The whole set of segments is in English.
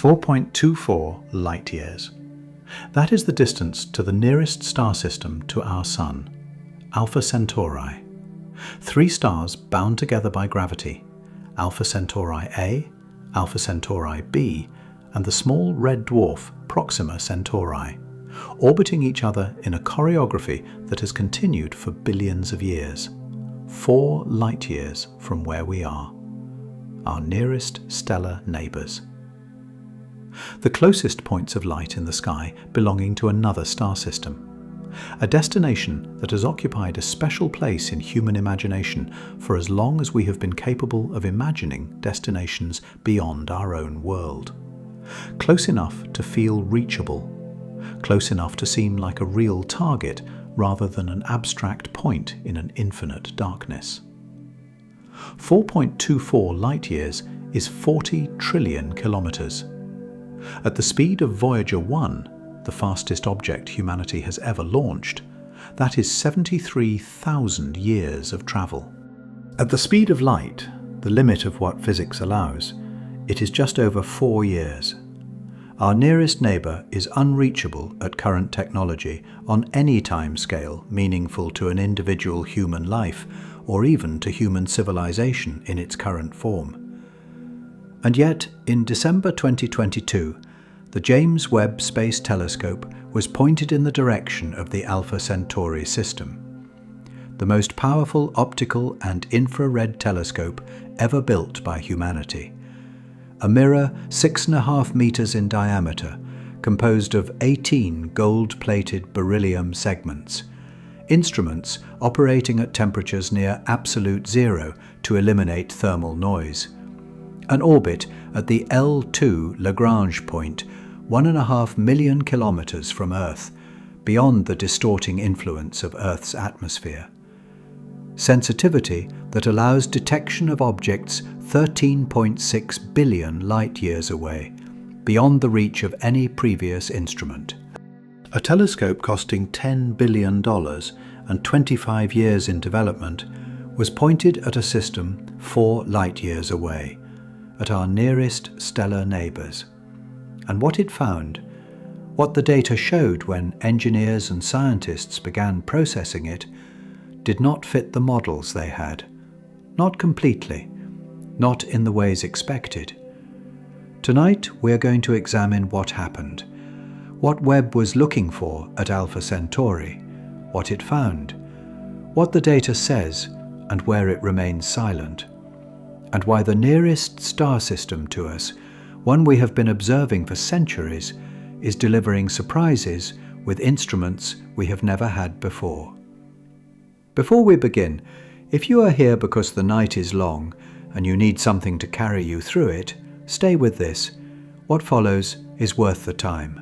4.24 light-years. That is the distance to the nearest star system to our Sun, Alpha Centauri. 3 stars bound together by gravity, Alpha Centauri A, Alpha Centauri B, and the small red dwarf Proxima Centauri, orbiting each other in a choreography that has continued for billions of years. 4 light-years from where we are, our nearest stellar neighbours. The closest points of light in the sky belonging to another star system, a destination that has occupied a special place in human imagination for as long as we have been capable of imagining destinations beyond our own world. Close enough to feel reachable, close enough to seem like a real target rather than an abstract point in an infinite darkness. 4.24 light-years is 40 trillion kilometres. At the speed of Voyager 1, the fastest object humanity has ever launched, that is 73,000 years of travel. At the speed of light, the limit of what physics allows, it is just over 4 years. Our nearest neighbour is unreachable at current technology on any time scale meaningful to an individual human life or even to human civilization in its current form. And yet, in December 2022, the James Webb Space Telescope was pointed in the direction of the Alpha Centauri system, the most powerful optical and infrared telescope ever built by humanity. A mirror 6.5 meters in diameter, composed of 18 gold-plated beryllium segments, instruments operating at temperatures near absolute zero to eliminate thermal noise, an orbit at the L2 Lagrange point 1.5 million kilometers from Earth, beyond the distorting influence of Earth's atmosphere. Sensitivity that allows detection of objects 13.6 billion light-years away, beyond the reach of any previous instrument. A telescope costing $10 billion and 25 years in development was pointed at a system 4 light-years away, at our nearest stellar neighbours. And what it found, what the data showed when engineers and scientists began processing it, did not fit the models they had. Not completely, not in the ways expected. Tonight we're going to examine what happened, what Webb was looking for at Alpha Centauri, what it found, what the data says and where it remains silent, and why the nearest star system to us, one we have been observing for centuries, is delivering surprises with instruments we have never had before. Before we begin, if you are here because the night is long and you need something to carry you through it, stay with this. What follows is worth the time.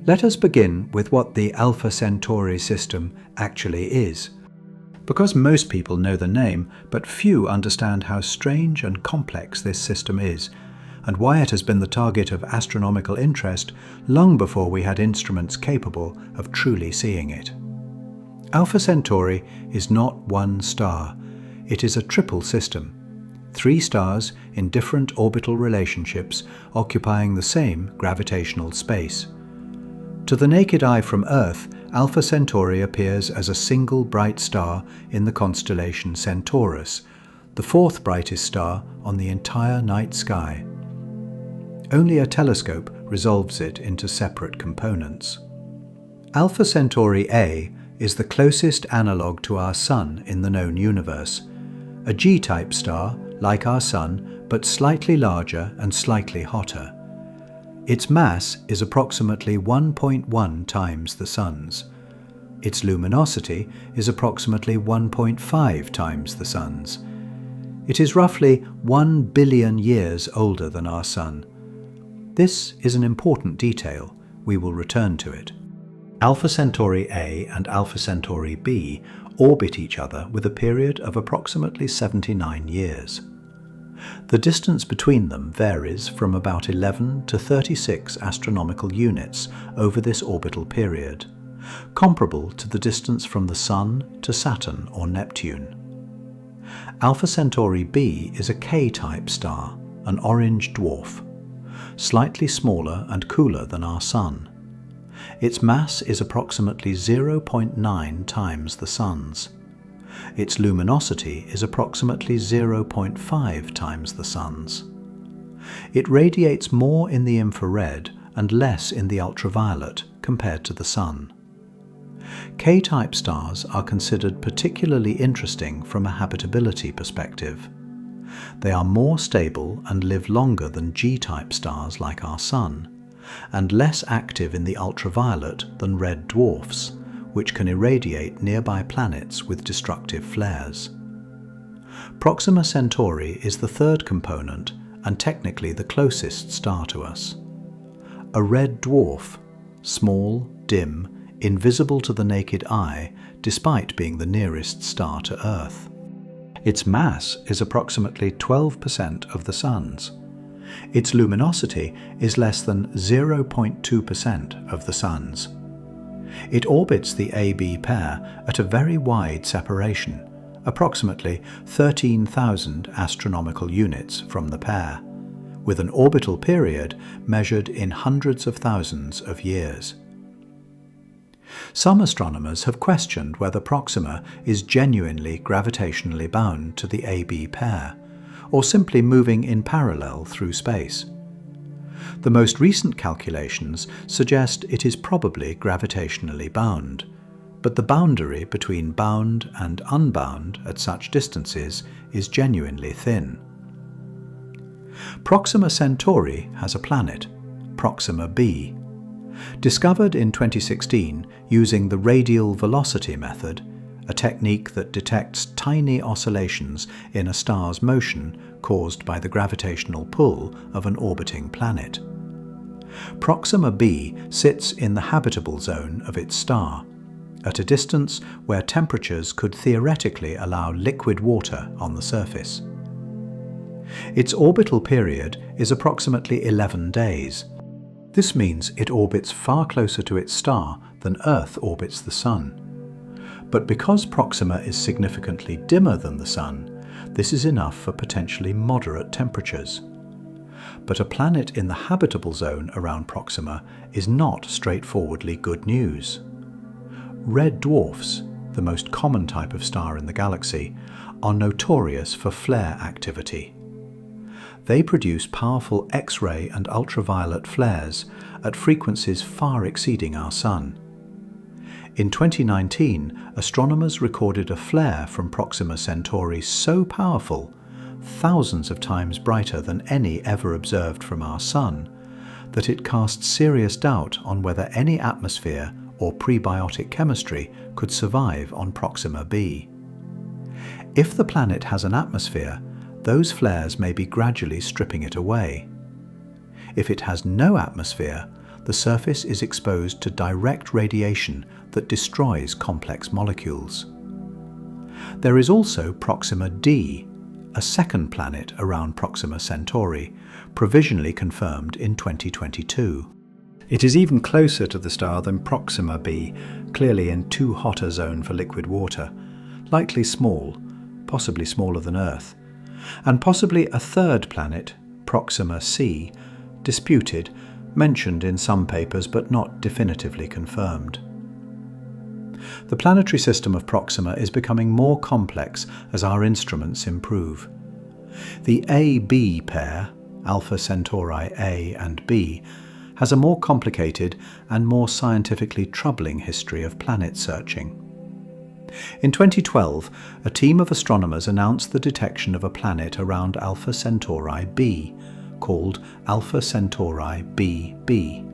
Let us begin with what the Alpha Centauri system actually is. Because most people know the name, but few understand how strange and complex this system is, and why it has been the target of astronomical interest long before we had instruments capable of truly seeing it. Alpha Centauri is not one star. It is a triple system. 3 stars in different orbital relationships occupying the same gravitational space. To the naked eye from Earth, Alpha Centauri appears as a single bright star in the constellation Centaurus, the 4th brightest star on the entire night sky. Only a telescope resolves it into separate components. Alpha Centauri A is the closest analogue to our Sun in the known universe, a G-type star like our Sun but slightly larger and slightly hotter. Its mass is approximately 1.1 times the Sun's. Its luminosity is approximately 1.5 times the Sun's. It is roughly 1 billion years older than our Sun. This is an important detail. We will return to it. Alpha Centauri A and Alpha Centauri B orbit each other with a period of approximately 79 years. The distance between them varies from about 11 to 36 astronomical units over this orbital period, comparable to the distance from the Sun to Saturn or Neptune. Alpha Centauri B is a K-type star, an orange dwarf. slightly smaller and cooler than our Sun. Its mass is approximately 0.9 times the Sun's. Its luminosity is approximately 0.5 times the Sun's. It radiates more in the infrared and less in the ultraviolet compared to the Sun. K-type stars are considered particularly interesting from a habitability perspective. They are more stable and live longer than G-type stars like our Sun, and less active in the ultraviolet than red dwarfs, which can irradiate nearby planets with destructive flares. Proxima Centauri is the third component and technically the closest star to us. A red dwarf, small, dim, invisible to the naked eye despite being the nearest star to Earth. Its mass is approximately 12% of the Sun's. Its luminosity is less than 0.2% of the Sun's. It orbits the AB pair at a very wide separation, approximately 13,000 astronomical units from the pair, with an orbital period measured in hundreds of thousands of years. Some astronomers have questioned whether Proxima is genuinely gravitationally bound to the AB pair, or simply moving in parallel through space. The most recent calculations suggest it is probably gravitationally bound, but the boundary between bound and unbound at such distances is genuinely thin. Proxima Centauri has a planet, Proxima B. Discovered in 2016 using the radial velocity method, a technique that detects tiny oscillations in a star's motion caused by the gravitational pull of an orbiting planet. Proxima B sits in the habitable zone of its star, at a distance where temperatures could theoretically allow liquid water on the surface. Its orbital period is approximately 11 days. This means it orbits far closer to its star than Earth orbits the Sun. But because Proxima is significantly dimmer than the Sun, this is enough for potentially moderate temperatures. But a planet in the habitable zone around Proxima is not straightforwardly good news. Red dwarfs, the most common type of star in the galaxy, are notorious for flare activity. They produce powerful X-ray and ultraviolet flares at frequencies far exceeding our Sun. In 2019, astronomers recorded a flare from Proxima Centauri so powerful, thousands of times brighter than any ever observed from our Sun, that it casts serious doubt on whether any atmosphere or prebiotic chemistry could survive on Proxima B. If the planet has an atmosphere, those flares may be gradually stripping it away. If it has no atmosphere, the surface is exposed to direct radiation that destroys complex molecules. There is also Proxima D, a second planet around Proxima Centauri, provisionally confirmed in 2022. It is even closer to the star than Proxima B, clearly in too hot a zone for liquid water, likely small, possibly smaller than Earth, and possibly a third planet, Proxima C, disputed, mentioned in some papers but not definitively confirmed. The planetary system of Proxima is becoming more complex as our instruments improve. The AB pair, Alpha Centauri A and B, has a more complicated and more scientifically troubling history of planet searching. In 2012, a team of astronomers announced the detection of a planet around Alpha Centauri B, called Alpha Centauri BB.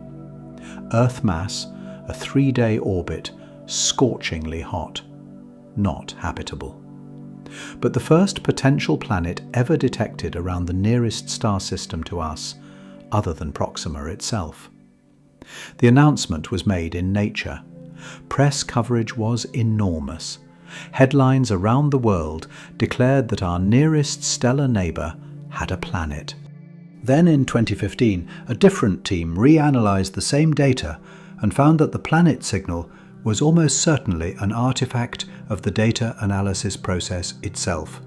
Earth mass, a 3-day orbit, scorchingly hot, not habitable. But the first potential planet ever detected around the nearest star system to us, other than Proxima itself. The announcement was made in Nature. Press coverage was enormous. Headlines around the world declared that our nearest stellar neighbour had a planet. Then in 2015, a different team reanalyzed the same data and found that the planet signal was almost certainly an artifact of the data analysis process itself,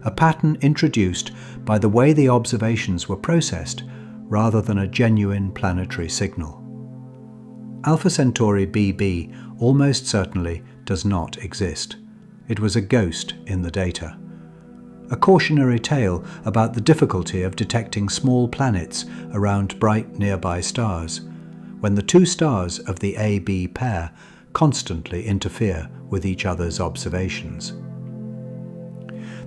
a pattern introduced by the way the observations were processed rather than a genuine planetary signal. Alpha Centauri BB almost certainly does not exist. It was a ghost in the data. A cautionary tale about the difficulty of detecting small planets around bright nearby stars, when the two stars of the AB pair constantly interfere with each other's observations.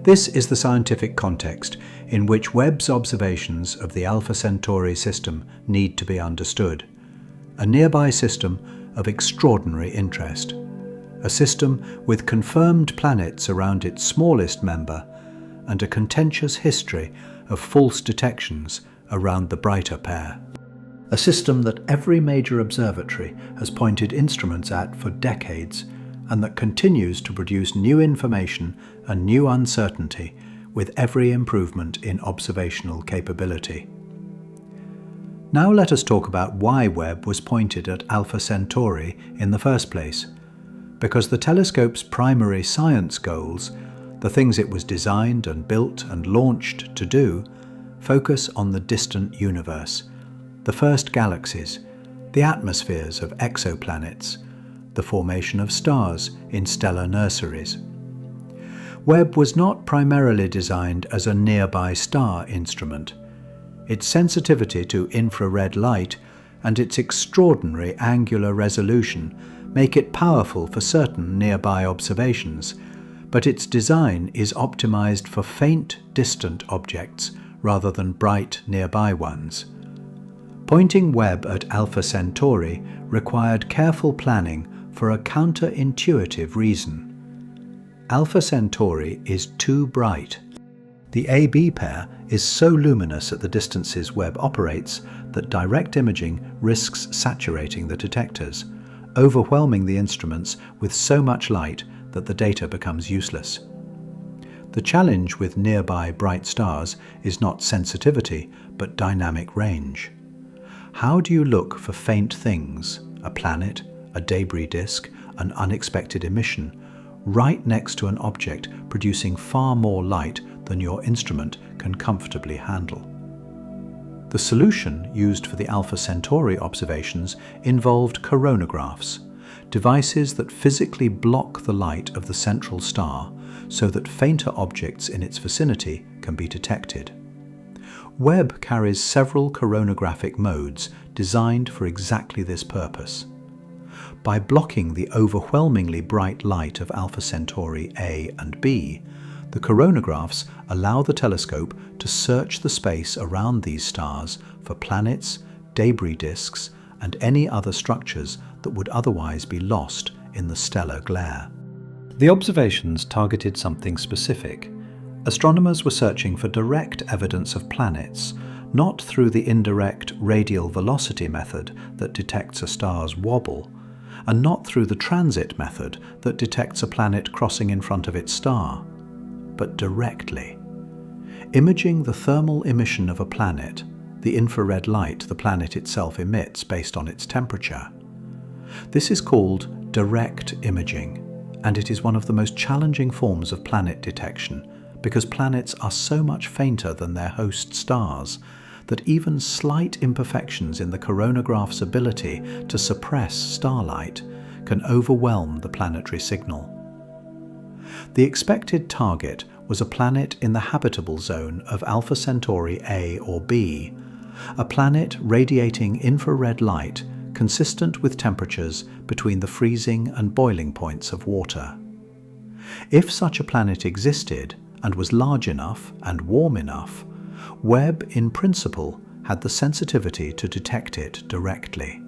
This is the scientific context in which Webb's observations of the Alpha Centauri system need to be understood. A nearby system of extraordinary interest. A system with confirmed planets around its smallest member and a contentious history of false detections around the brighter pair. A system that every major observatory has pointed instruments at for decades and that continues to produce new information and new uncertainty with every improvement in observational capability. Now let us talk about why Webb was pointed at Alpha Centauri in the first place. Because the telescope's primary science goals, the things it was designed and built and launched to do, focus on the distant universe, the first galaxies, the atmospheres of exoplanets, the formation of stars in stellar nurseries. Webb was not primarily designed as a nearby star instrument. Its sensitivity to infrared light and its extraordinary angular resolution make it powerful for certain nearby observations, but its design is optimized for faint, distant objects rather than bright, nearby ones. Pointing Webb at Alpha Centauri required careful planning for a counterintuitive reason. Alpha Centauri is too bright. The AB pair is so luminous at the distances Webb operates that direct imaging risks saturating the detectors, overwhelming the instruments with so much light that the data becomes useless. The challenge with nearby bright stars is not sensitivity, but dynamic range. How do you look for faint things, a planet, a debris disk, an unexpected emission, right next to an object producing far more light than your instrument can comfortably handle? The solution used for the Alpha Centauri observations involved coronagraphs, devices that physically block the light of the central star so that fainter objects in its vicinity can be detected. Webb carries several coronagraphic modes designed for exactly this purpose. By blocking the overwhelmingly bright light of Alpha Centauri A and B, the coronagraphs allow the telescope to search the space around these stars for planets, debris disks, and any other structures that would otherwise be lost in the stellar glare. The observations targeted something specific. Astronomers were searching for direct evidence of planets, not through the indirect radial velocity method that detects a star's wobble, and not through the transit method that detects a planet crossing in front of its star, but directly. Imaging the thermal emission of a planet, the infrared light the planet itself emits based on its temperature. This is called direct imaging, and it is one of the most challenging forms of planet detection because planets are so much fainter than their host stars that even slight imperfections in the coronagraph's ability to suppress starlight can overwhelm the planetary signal. The expected target was a planet in the habitable zone of Alpha Centauri A or B, a planet radiating infrared light consistent with temperatures between the freezing and boiling points of water. If such a planet existed and was large enough and warm enough, Webb, in principle, had the sensitivity to detect it directly.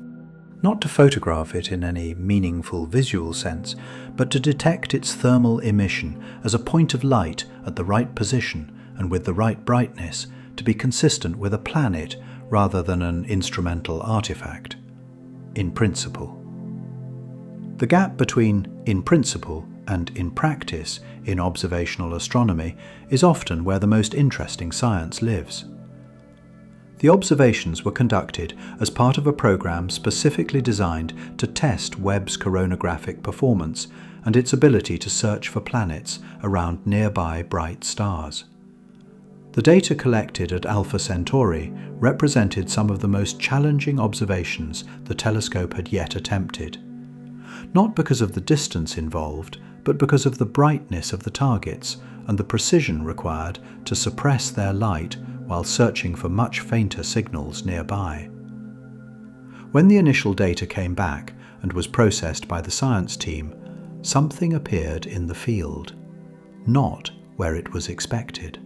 Not to photograph it in any meaningful visual sense, but to detect its thermal emission as a point of light at the right position and with the right brightness to be consistent with a planet rather than an instrumental artifact. In principle. The gap between in principle and in practice in observational astronomy is often where the most interesting science lives. The observations were conducted as part of a program specifically designed to test Webb's coronagraphic performance and its ability to search for planets around nearby bright stars. The data collected at Alpha Centauri represented some of the most challenging observations the telescope had yet attempted. Not because of the distance involved, but because of the brightness of the targets and the precision required to suppress their light while searching for much fainter signals nearby. When the initial data came back and was processed by the science team, something appeared in the field, not where it was expected.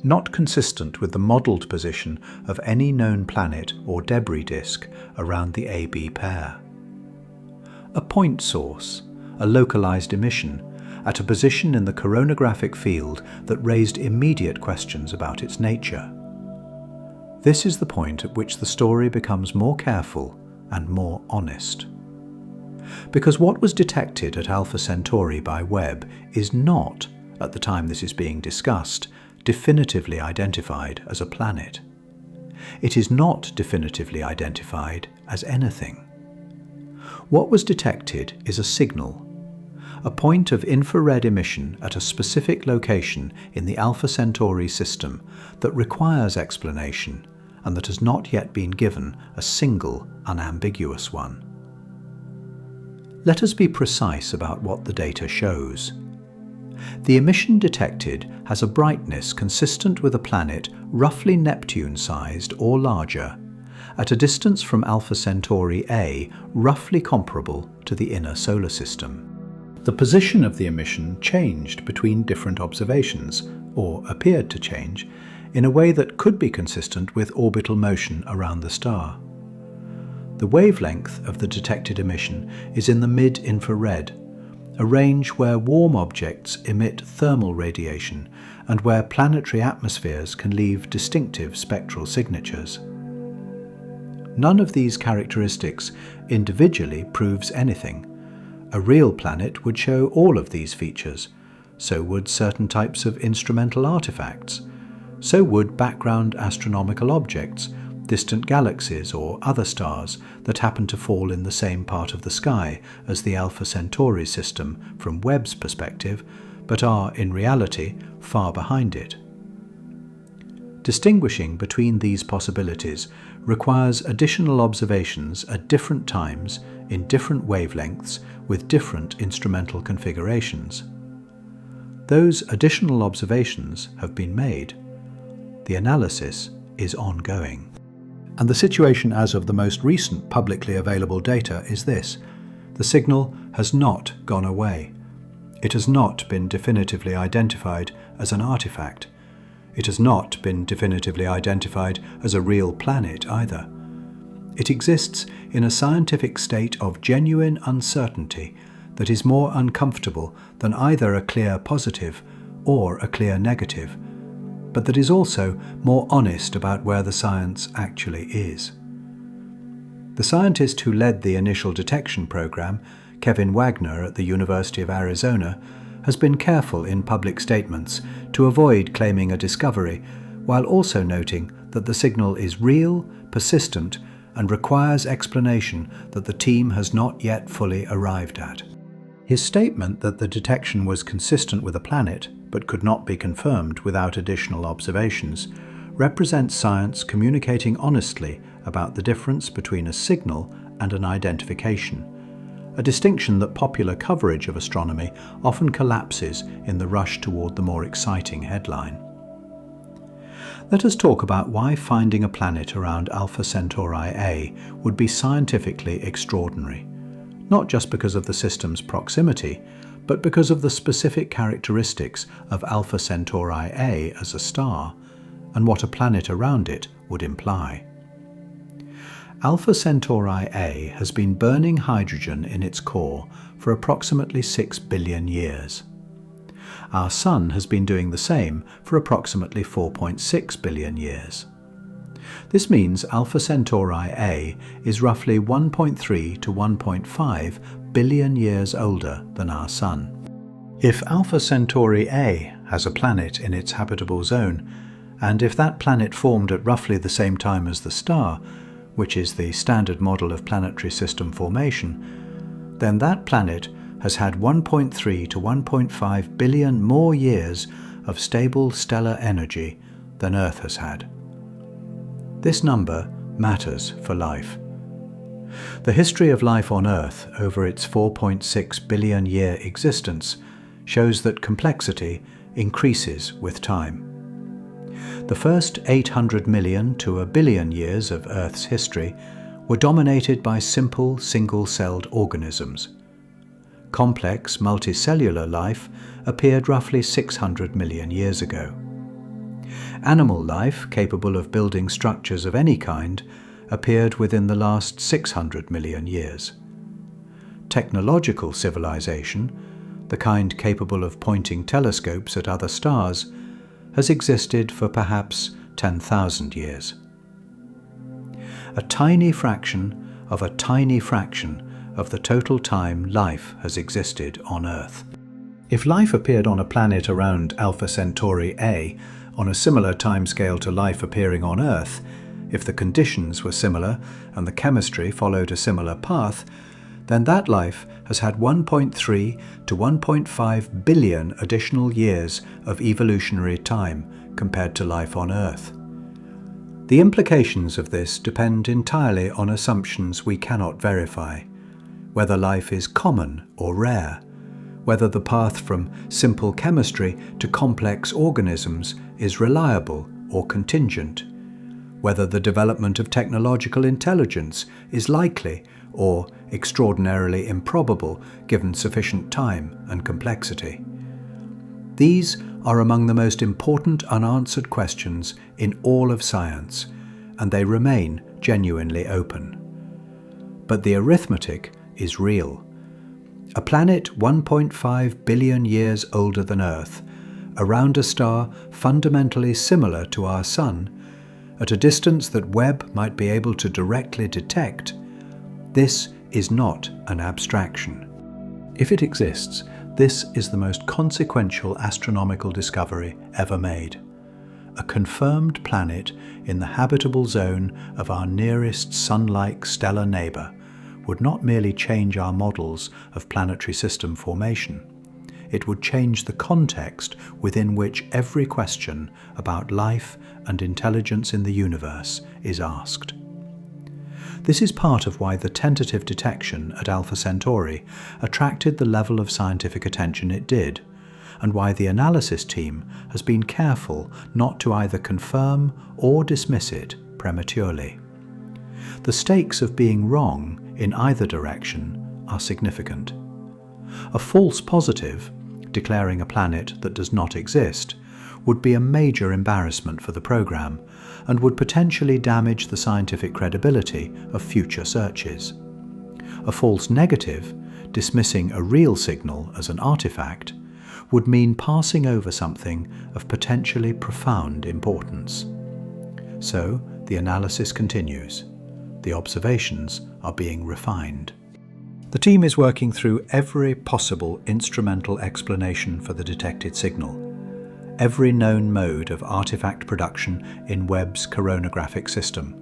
Not consistent with the modelled position of any known planet or debris disk around the AB pair. A point source, a localised emission, at a position in the coronagraphic field that raised immediate questions about its nature. This is the point at which the story becomes more careful and more honest. Because what was detected at Alpha Centauri by Webb is not, at the time this is being discussed, definitively identified as a planet. It is not definitively identified as anything. What was detected is a signal, a point of infrared emission at a specific location in the Alpha Centauri system that requires explanation and that has not yet been given a single, unambiguous one. Let us be precise about what the data shows. The emission detected has a brightness consistent with a planet roughly Neptune-sized or larger, at a distance from Alpha Centauri A roughly comparable to the inner solar system. The position of the emission changed between different observations, or appeared to change, in a way that could be consistent with orbital motion around the star. The wavelength of the detected emission is in the mid-infrared, a range where warm objects emit thermal radiation and where planetary atmospheres can leave distinctive spectral signatures. None of these characteristics individually proves anything. A real planet would show all of these features. So would certain types of instrumental artifacts. So would background astronomical objects, distant galaxies or other stars that happen to fall in the same part of the sky as the Alpha Centauri system from Webb's perspective, but are, in reality, far behind it. Distinguishing between these possibilities requires additional observations at different times, in different wavelengths, with different instrumental configurations. Those additional observations have been made. The analysis is ongoing. And the situation as of the most recent publicly available data is this: the signal has not gone away. It has not been definitively identified as an artifact. It has not been definitively identified as a real planet either. It exists in a scientific state of genuine uncertainty that is more uncomfortable than either a clear positive or a clear negative, but that is also more honest about where the science actually is. The scientist who led the initial detection program, Kevin Wagner at the University of Arizona, has been careful in public statements to avoid claiming a discovery, while also noting that the signal is real, persistent, and requires explanation that the team has not yet fully arrived at. His statement that the detection was consistent with a planet, but could not be confirmed without additional observations, represents science communicating honestly about the difference between a signal and an identification, a distinction that popular coverage of astronomy often collapses in the rush toward the more exciting headline. Let us talk about why finding a planet around Alpha Centauri A would be scientifically extraordinary, not just because of the system's proximity, but because of the specific characteristics of Alpha Centauri A as a star, and what a planet around it would imply. Alpha Centauri A has been burning hydrogen in its core for approximately 6 billion years. Our Sun has been doing the same for approximately 4.6 billion years. This means Alpha Centauri A is roughly 1.3 to 1.5 billion years older than our Sun. If Alpha Centauri A has a planet in its habitable zone, and if that planet formed at roughly the same time as the star, which is the standard model of planetary system formation, then that planet has had 1.3 to 1.5 billion more years of stable stellar energy than Earth has had. This number matters for life. The history of life on Earth over its 4.6 billion year existence shows that complexity increases with time. The first 800 million to a billion years of Earth's history were dominated by simple single-celled organisms. Complex multicellular life appeared roughly 600 million years ago. Animal life, capable of building structures of any kind, appeared within the last 600 million years. Technological civilization, the kind capable of pointing telescopes at other stars, has existed for perhaps 10,000 years. A tiny fraction of a tiny fraction of the total time life has existed on Earth. If life appeared on a planet around Alpha Centauri A on a similar timescale to life appearing on Earth, if the conditions were similar and the chemistry followed a similar path, then that life has had 1.3 to 1.5 billion additional years of evolutionary time compared to life on Earth. The implications of this depend entirely on assumptions we cannot verify: whether life is common or rare, whether the path from simple chemistry to complex organisms is reliable or contingent, whether the development of technological intelligence is likely or extraordinarily improbable given sufficient time and complexity. These are among the most important unanswered questions in all of science, and they remain genuinely open. But the arithmetic is real. A planet 1.5 billion years older than Earth, around a star fundamentally similar to our Sun, at a distance that Webb might be able to directly detect, this is not an abstraction. If it exists, this is the most consequential astronomical discovery ever made. A confirmed planet in the habitable zone of our nearest Sun-like stellar neighbour would not merely change our models of planetary system formation. It would change the context within which every question about life and intelligence in the universe is asked. This is part of why the tentative detection at Alpha Centauri attracted the level of scientific attention it did, and why the analysis team has been careful not to either confirm or dismiss it prematurely. The stakes of being wrong in either direction are significant. A false positive, declaring a planet that does not exist, would be a major embarrassment for the program and would potentially damage the scientific credibility of future searches. A false negative, dismissing a real signal as an artifact, would mean passing over something of potentially profound importance. So, the analysis continues. The observations are being refined. The team is working through every possible instrumental explanation for the detected signal, every known mode of artifact production in Webb's coronagraphic system,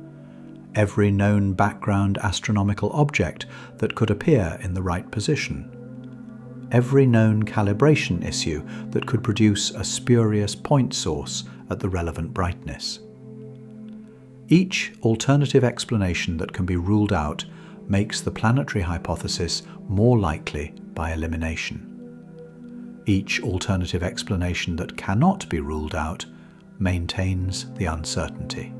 every known background astronomical object that could appear in the right position, every known calibration issue that could produce a spurious point source at the relevant brightness. Each alternative explanation that can be ruled out makes the planetary hypothesis more likely by elimination. Each alternative explanation that cannot be ruled out maintains the uncertainty.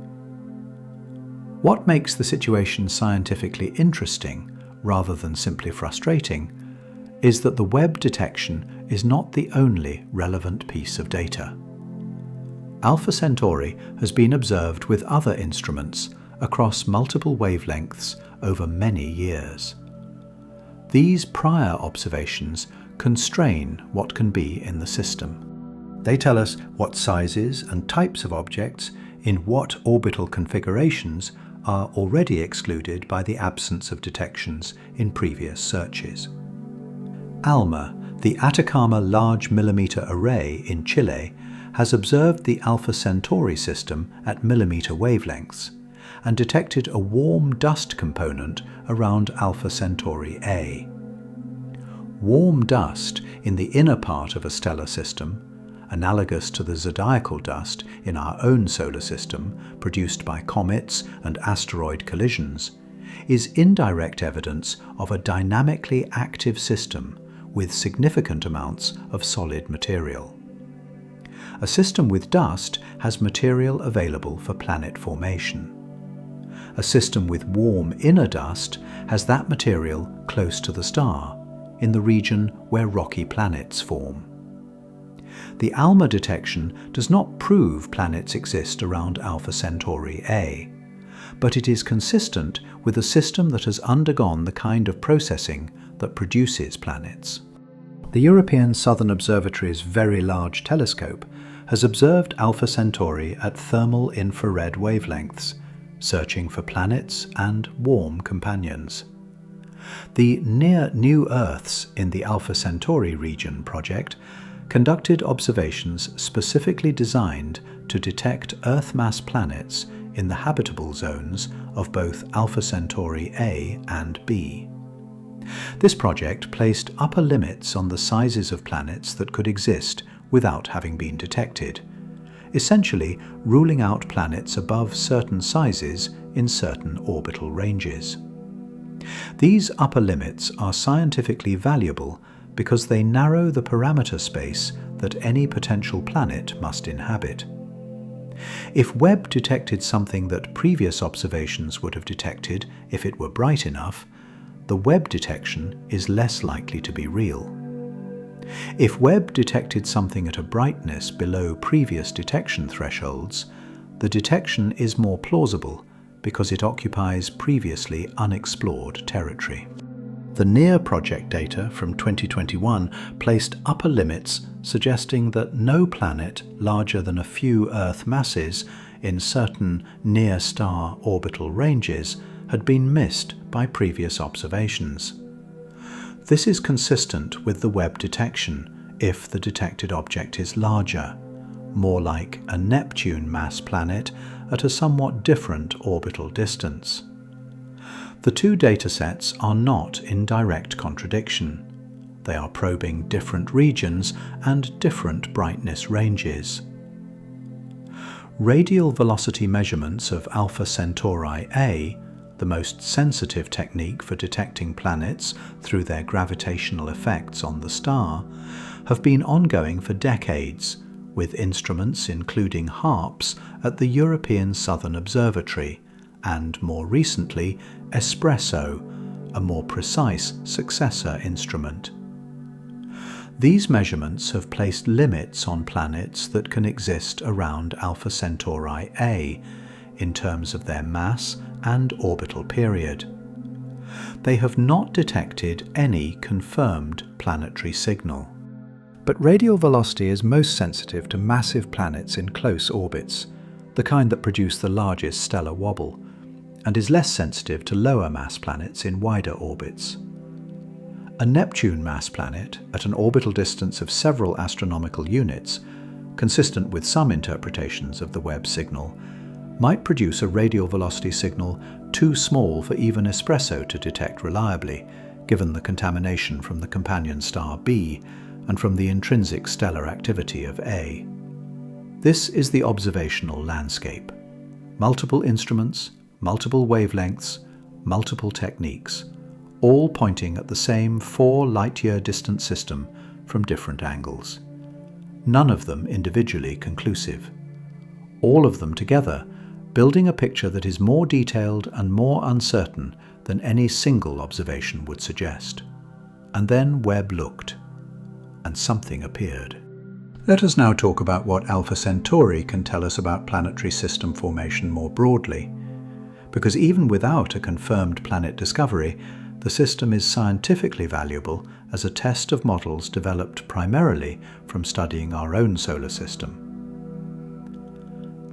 What makes the situation scientifically interesting, rather than simply frustrating, is that the Webb detection is not the only relevant piece of data. Alpha Centauri has been observed with other instruments across multiple wavelengths over many years. These prior observations constrain what can be in the system. They tell us what sizes and types of objects in what orbital configurations are already excluded by the absence of detections in previous searches. ALMA, the Atacama Large Millimeter Array in Chile, has observed the Alpha Centauri system at millimeter wavelengths and detected a warm dust component around Alpha Centauri A. Warm dust in the inner part of a stellar system, analogous to the zodiacal dust in our own solar system produced by comets and asteroid collisions, is indirect evidence of a dynamically active system with significant amounts of solid material. A system with dust has material available for planet formation. A system with warm inner dust has that material close to the star, in the region where rocky planets form. The ALMA detection does not prove planets exist around Alpha Centauri A, but it is consistent with a system that has undergone the kind of processing that produces planets. The European Southern Observatory's Very Large Telescope has observed Alpha Centauri at thermal infrared wavelengths, searching for planets and warm companions. The Near New Earths in the Alpha Centauri region project conducted observations specifically designed to detect Earth-mass planets in the habitable zones of both Alpha Centauri A and B. This project placed upper limits on the sizes of planets that could exist without having been detected, essentially ruling out planets above certain sizes in certain orbital ranges. These upper limits are scientifically valuable because they narrow the parameter space that any potential planet must inhabit. If Webb detected something that previous observations would have detected if it were bright enough, the Webb detection is less likely to be real. If Webb detected something at a brightness below previous detection thresholds, the detection is more plausible because it occupies previously unexplored territory. The NEAR project data from 2021 placed upper limits suggesting that no planet larger than a few Earth masses in certain near-star orbital ranges had been missed by previous observations. This is consistent with the Webb detection if the detected object is larger, more like a Neptune-mass planet at a somewhat different orbital distance. The two datasets are not in direct contradiction. They are probing different regions and different brightness ranges. Radial velocity measurements of Alpha Centauri A, the most sensitive technique for detecting planets through their gravitational effects on the star, have been ongoing for decades, with instruments including HARPS at the European Southern Observatory, and more recently, ESPRESSO, a more precise successor instrument. These measurements have placed limits on planets that can exist around Alpha Centauri A in terms of their mass and orbital period. They have not detected any confirmed planetary signal. But radial velocity is most sensitive to massive planets in close orbits, the kind that produce the largest stellar wobble, and is less sensitive to lower mass planets in wider orbits. A Neptune-mass planet at an orbital distance of several astronomical units, consistent with some interpretations of the Webb signal, might produce a radial velocity signal too small for even ESPRESSO to detect reliably, given the contamination from the companion star B and from the intrinsic stellar activity of A. This is the observational landscape. Multiple instruments, multiple wavelengths, multiple techniques, all pointing at the same 4 light-year distant system from different angles. None of them individually conclusive. All of them together building a picture that is more detailed and more uncertain than any single observation would suggest. And then Webb looked, and something appeared. Let us now talk about what Alpha Centauri can tell us about planetary system formation more broadly, because even without a confirmed planet discovery, the system is scientifically valuable as a test of models developed primarily from studying our own solar system.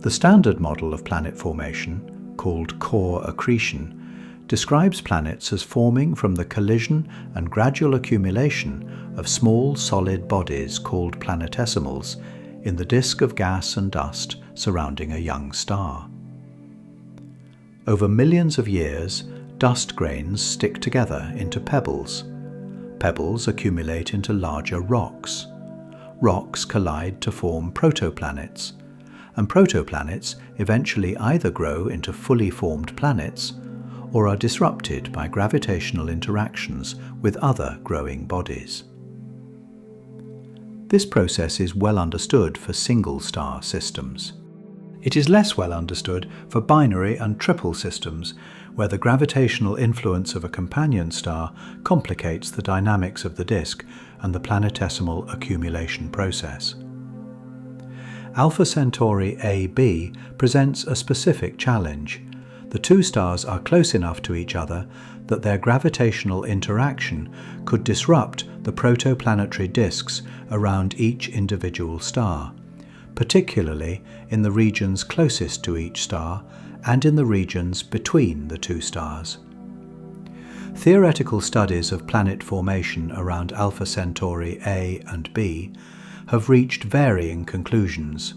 The standard model of planet formation, called core accretion, describes planets as forming from the collision and gradual accumulation of small solid bodies called planetesimals in the disk of gas and dust surrounding a young star. Over millions of years, dust grains stick together into pebbles. Pebbles accumulate into larger rocks. rocks collide to form protoplanets, and protoplanets eventually either grow into fully formed planets or are disrupted by gravitational interactions with other growing bodies. This process is well understood for single-star systems. It is less well understood for binary and triple systems, where the gravitational influence of a companion star complicates the dynamics of the disk and the planetesimal accumulation process. Alpha Centauri AB presents a specific challenge. The two stars are close enough to each other that their gravitational interaction could disrupt the protoplanetary disks around each individual star, particularly in the regions closest to each star and in the regions between the two stars. Theoretical studies of planet formation around Alpha Centauri A and B have reached varying conclusions.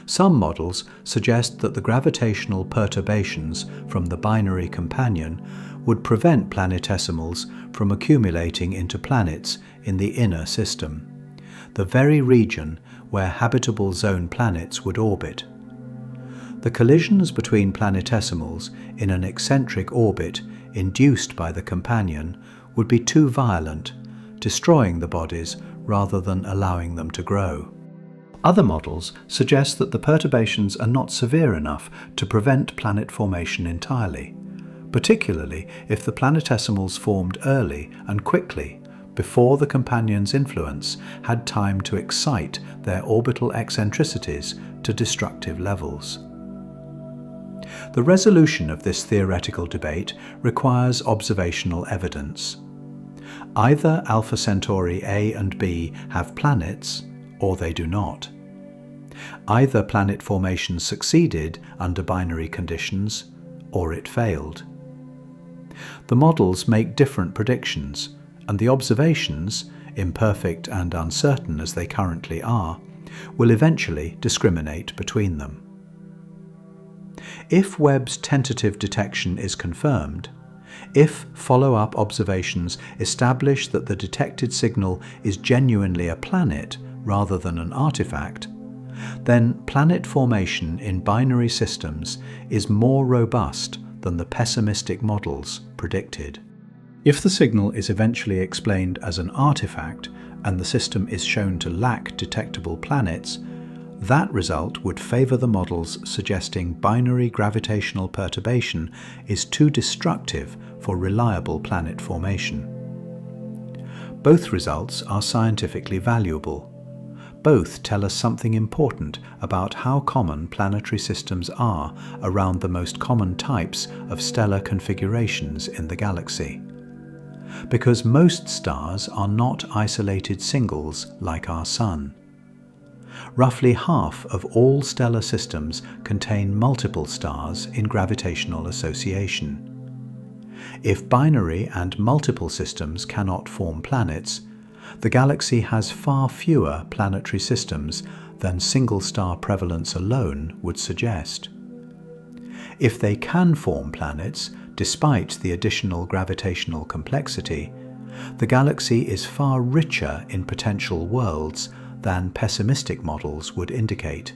Some models suggest that the gravitational perturbations from the binary companion would prevent planetesimals from accumulating into planets in the inner system, the very region where habitable zone planets would orbit. The collisions between planetesimals in an eccentric orbit induced by the companion would be too violent, destroying the bodies rather than allowing them to grow. Other models suggest that the perturbations are not severe enough to prevent planet formation entirely, particularly if the planetesimals formed early and quickly, before the companion's influence had time to excite their orbital eccentricities to destructive levels. The resolution of this theoretical debate requires observational evidence. Either Alpha Centauri A and B have planets, or they do not. Either planet formation succeeded under binary conditions, or it failed. The models make different predictions, and the observations, imperfect and uncertain as they currently are, will eventually discriminate between them. If Webb's tentative detection is confirmed, if follow-up observations establish that the detected signal is genuinely a planet rather than an artifact, then planet formation in binary systems is more robust than the pessimistic models predicted. If the signal is eventually explained as an artifact and the system is shown to lack detectable planets, that result would favour the models suggesting binary gravitational perturbation is too destructive for reliable planet formation. Both results are scientifically valuable. Both tell us something important about how common planetary systems are around the most common types of stellar configurations in the galaxy. Because most stars are not isolated singles like our Sun. Roughly half of all stellar systems contain multiple stars in gravitational association. If binary and multiple systems cannot form planets, the galaxy has far fewer planetary systems than single-star prevalence alone would suggest. If they can form planets, despite the additional gravitational complexity, the galaxy is far richer in potential worlds than pessimistic models would indicate.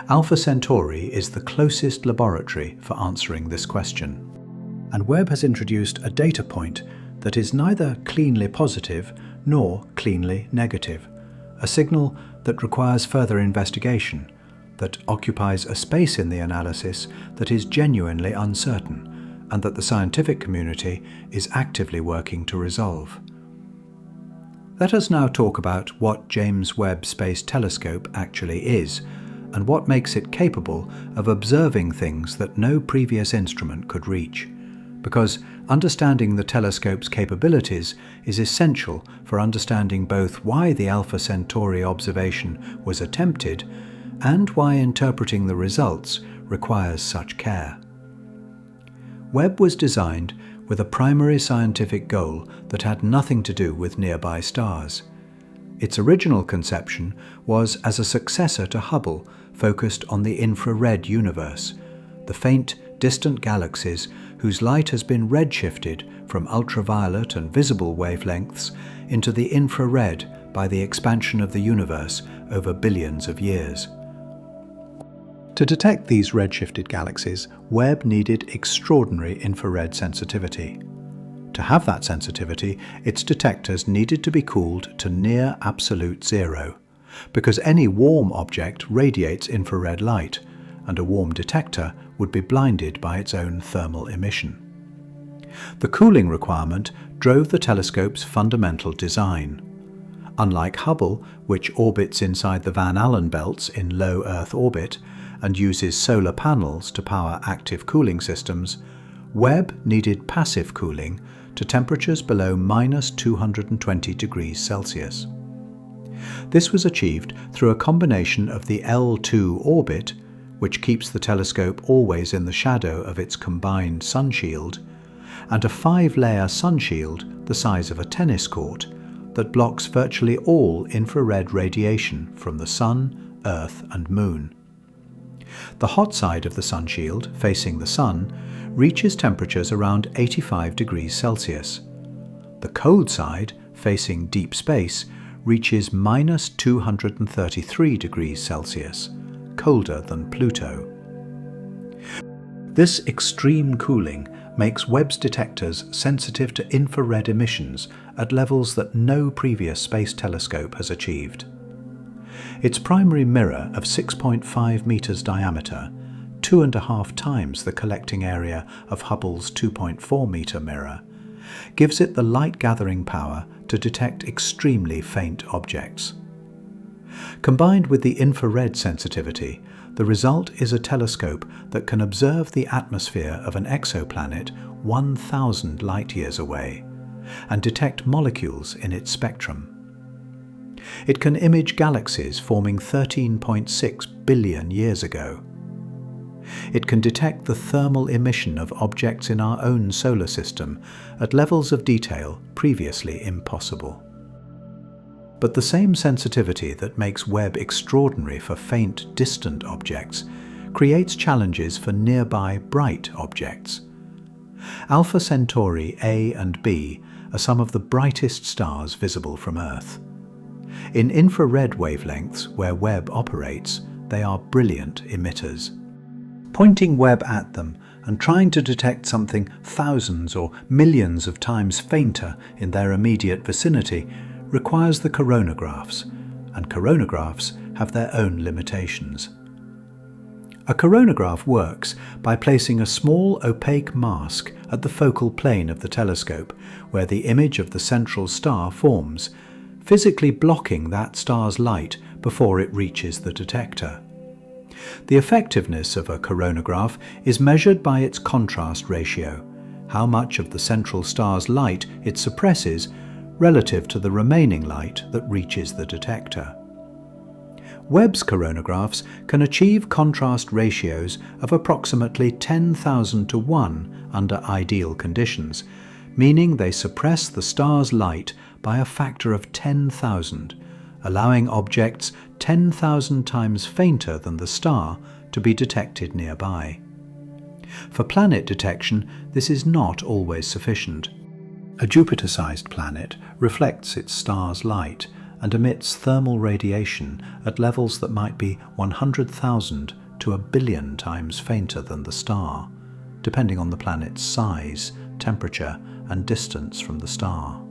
Alpha Centauri is the closest laboratory for answering this question, and Webb has introduced a data point that is neither cleanly positive nor cleanly negative, a signal that requires further investigation, that occupies a space in the analysis that is genuinely uncertain, and that the scientific community is actively working to resolve. Let us now talk about what James Webb Space Telescope actually is, and what makes it capable of observing things that no previous instrument could reach. Because understanding the telescope's capabilities is essential for understanding both why the Alpha Centauri observation was attempted and why interpreting the results requires such care. Webb was designed with a primary scientific goal that had nothing to do with nearby stars. Its original conception was as a successor to Hubble, focused on the infrared universe, the faint, distant galaxies whose light has been redshifted from ultraviolet and visible wavelengths into the infrared by the expansion of the universe over billions of years. To detect these redshifted galaxies, Webb needed extraordinary infrared sensitivity. To have that sensitivity, its detectors needed to be cooled to near absolute zero, because any warm object radiates infrared light, and a warm detector would be blinded by its own thermal emission. The cooling requirement drove the telescope's fundamental design. Unlike Hubble, which orbits inside the Van Allen belts in low Earth orbit and uses solar panels to power active cooling systems, Webb needed passive cooling to temperatures below -220 degrees Celsius. This was achieved through a combination of the L2 orbit, which keeps the telescope always in the shadow of its combined sunshield, and a 5-layer sunshield the size of a tennis court that blocks virtually all infrared radiation from the Sun, Earth and Moon. The hot side of the sunshield, facing the Sun, reaches temperatures around 85 degrees Celsius. The cold side, facing deep space, reaches -233 degrees Celsius, colder than Pluto. This extreme cooling makes Webb's detectors sensitive to infrared emissions at levels that no previous space telescope has achieved. Its primary mirror of 6.5 meters diameter, 2.5 times the collecting area of Hubble's 2.4 meter mirror, gives it the light-gathering power to detect extremely faint objects. Combined with the infrared sensitivity, the result is a telescope that can observe the atmosphere of an exoplanet 1,000 light-years away and detect molecules in its spectrum. It can image galaxies forming 13.6 billion years ago. It can detect the thermal emission of objects in our own solar system at levels of detail previously impossible. But the same sensitivity that makes Webb extraordinary for faint, distant objects creates challenges for nearby bright objects. Alpha Centauri A and B are some of the brightest stars visible from Earth. In infrared wavelengths where Webb operates, they are brilliant emitters. Pointing Webb at them and trying to detect something thousands or millions of times fainter in their immediate vicinity requires the coronagraphs, and coronagraphs have their own limitations. A coronagraph works by placing a small opaque mask at the focal plane of the telescope where the image of the central star forms, physically blocking that star's light before it reaches the detector. The effectiveness of a coronagraph is measured by its contrast ratio, how much of the central star's light it suppresses relative to the remaining light that reaches the detector. Webb's coronagraphs can achieve contrast ratios of approximately 10,000 to 1 under ideal conditions, meaning they suppress the star's light by a factor of 10,000, allowing objects 10,000 times fainter than the star to be detected nearby. For planet detection, this is not always sufficient. A Jupiter-sized planet reflects its star's light and emits thermal radiation at levels that might be 100,000 to 1 billion times fainter than the star, depending on the planet's size, temperature, and distance from the star.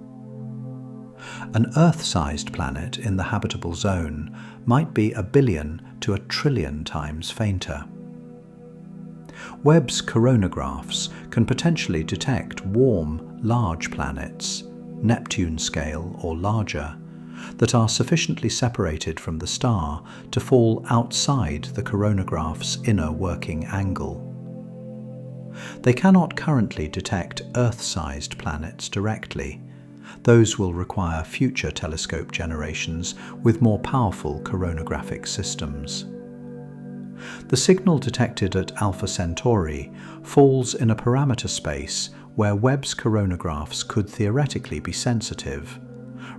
An Earth-sized planet in the habitable zone might be 1 billion to 1 trillion times fainter. Webb's coronagraphs can potentially detect warm, large planets, Neptune scale or larger, that are sufficiently separated from the star to fall outside the coronagraph's inner working angle. They cannot currently detect Earth-sized planets directly. Those will require future telescope generations with more powerful coronagraphic systems. The signal detected at Alpha Centauri falls in a parameter space where Webb's coronagraphs could theoretically be sensitive,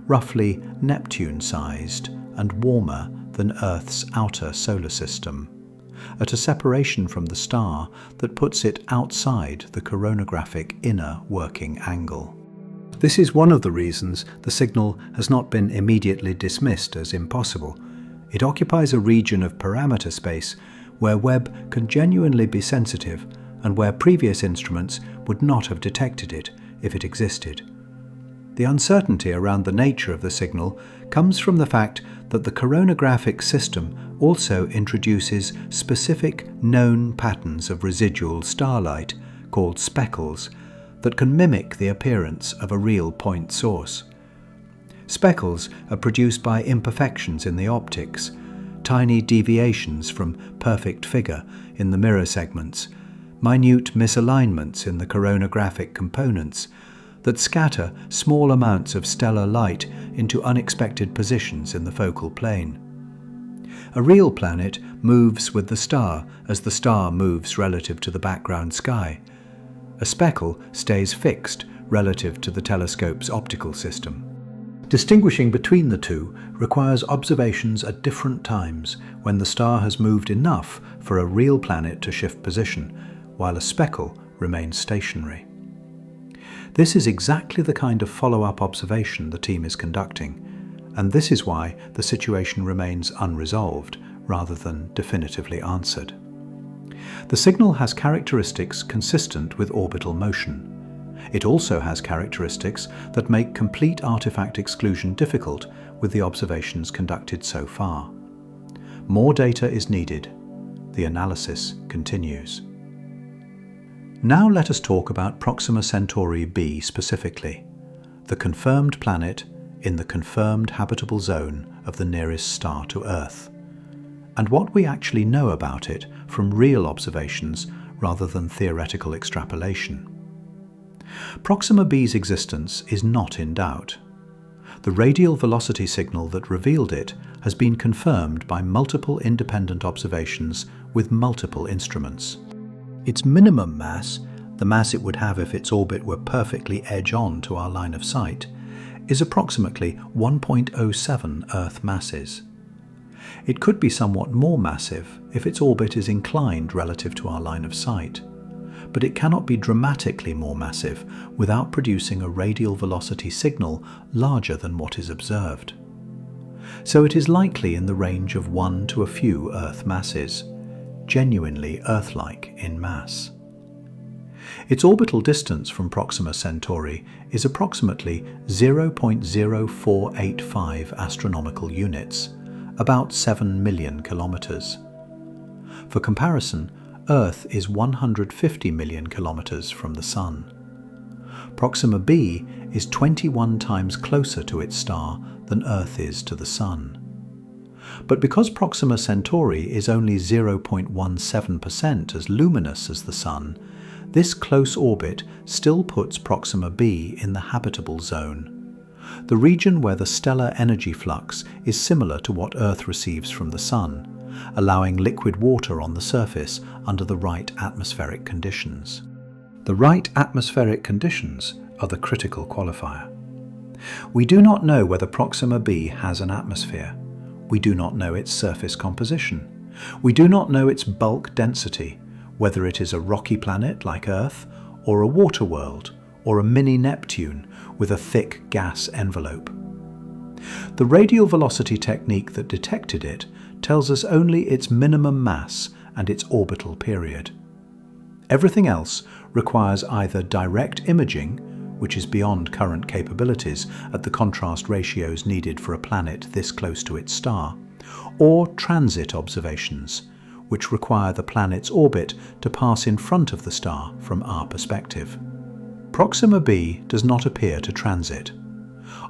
roughly Neptune-sized and warmer than Earth's outer solar system, at a separation from the star that puts it outside the coronagraphic inner working angle. This is one of the reasons the signal has not been immediately dismissed as impossible. It occupies a region of parameter space where Webb can genuinely be sensitive and where previous instruments would not have detected it if it existed. The uncertainty around the nature of the signal comes from the fact that the coronagraphic system also introduces specific known patterns of residual starlight, called speckles, that can mimic the appearance of a real point source. Speckles are produced by imperfections in the optics, tiny deviations from perfect figure in the mirror segments, minute misalignments in the coronagraphic components that scatter small amounts of stellar light into unexpected positions in the focal plane. A real planet moves with the star as the star moves relative to the background sky. A speckle stays fixed relative to the telescope's optical system. Distinguishing between the two requires observations at different times when the star has moved enough for a real planet to shift position, while a speckle remains stationary. This is exactly the kind of follow-up observation the team is conducting, and this is why the situation remains unresolved rather than definitively answered. The signal has characteristics consistent with orbital motion. It also has characteristics that make complete artifact exclusion difficult with the observations conducted so far. More data is needed. The analysis continues. Now let us talk about Proxima Centauri b specifically, the confirmed planet in the confirmed habitable zone of the nearest star to Earth, and what we actually know about it from real observations rather than theoretical extrapolation. Proxima b's existence is not in doubt. The radial velocity signal that revealed it has been confirmed by multiple independent observations with multiple instruments. Its minimum mass, the mass it would have if its orbit were perfectly edge-on to our line of sight, is approximately 1.07 Earth masses. It could be somewhat more massive if its orbit is inclined relative to our line of sight, but it cannot be dramatically more massive without producing a radial velocity signal larger than what is observed. So it is likely in the range of 1 to a few Earth masses, genuinely Earth-like in mass. Its orbital distance from Proxima Centauri is approximately 0.0485 astronomical units, about 7 million kilometers. For comparison, Earth is 150 million kilometers from the Sun. Proxima b is 21 times closer to its star than Earth is to the Sun. But because Proxima Centauri is only 0.17% as luminous as the Sun, this close orbit still puts Proxima b in the habitable zone, the region where the stellar energy flux is similar to what Earth receives from the Sun, allowing liquid water on the surface under the right atmospheric conditions. The right atmospheric conditions are the critical qualifier. We do not know whether Proxima b has an atmosphere. We do not know its surface composition. We do not know its bulk density, whether it is a rocky planet like Earth, or a water world, or a mini Neptune with a thick gas envelope. The radial velocity technique that detected it tells us only its minimum mass and its orbital period. Everything else requires either direct imaging, which is beyond current capabilities at the contrast ratios needed for a planet this close to its star, or transit observations, which require the planet's orbit to pass in front of the star from our perspective. Proxima b does not appear to transit.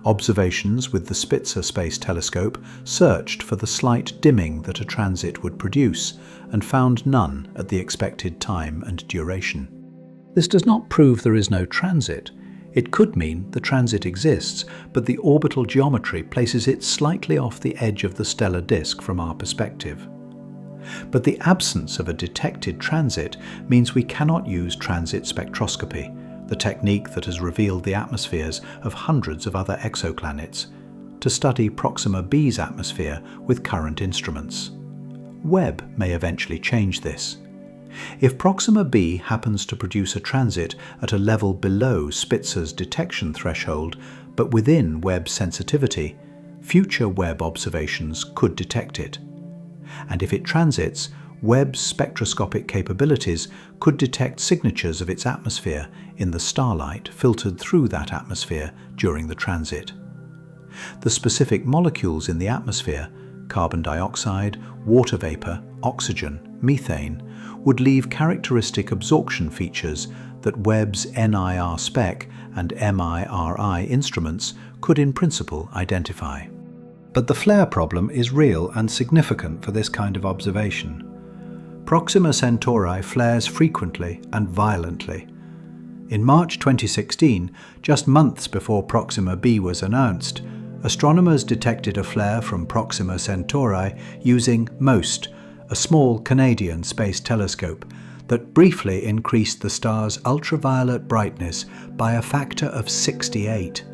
Observations with the Spitzer Space Telescope searched for the slight dimming that a transit would produce and found none at the expected time and duration. This does not prove there is no transit. It could mean the transit exists, but the orbital geometry places it slightly off the edge of the stellar disk from our perspective. But the absence of a detected transit means we cannot use transit spectroscopy, the technique that has revealed the atmospheres of hundreds of other exoplanets, to study Proxima b's atmosphere with current instruments. Webb may eventually change this. If Proxima B happens to produce a transit at a level below Spitzer's detection threshold, but within Webb's sensitivity, future Webb observations could detect it. And if it transits, Webb's spectroscopic capabilities could detect signatures of its atmosphere in the starlight filtered through that atmosphere during the transit. The specific molecules in the atmosphere, carbon dioxide, water vapor, oxygen, methane, would leave characteristic absorption features that Webb's NIR spec and MIRI instruments could in principle identify. But the flare problem is real and significant for this kind of observation. Proxima Centauri flares frequently and violently. In March 2016, just months before Proxima B was announced, astronomers detected a flare from Proxima Centauri using MOST, a small Canadian space telescope, that briefly increased the star's ultraviolet brightness by a factor of 68.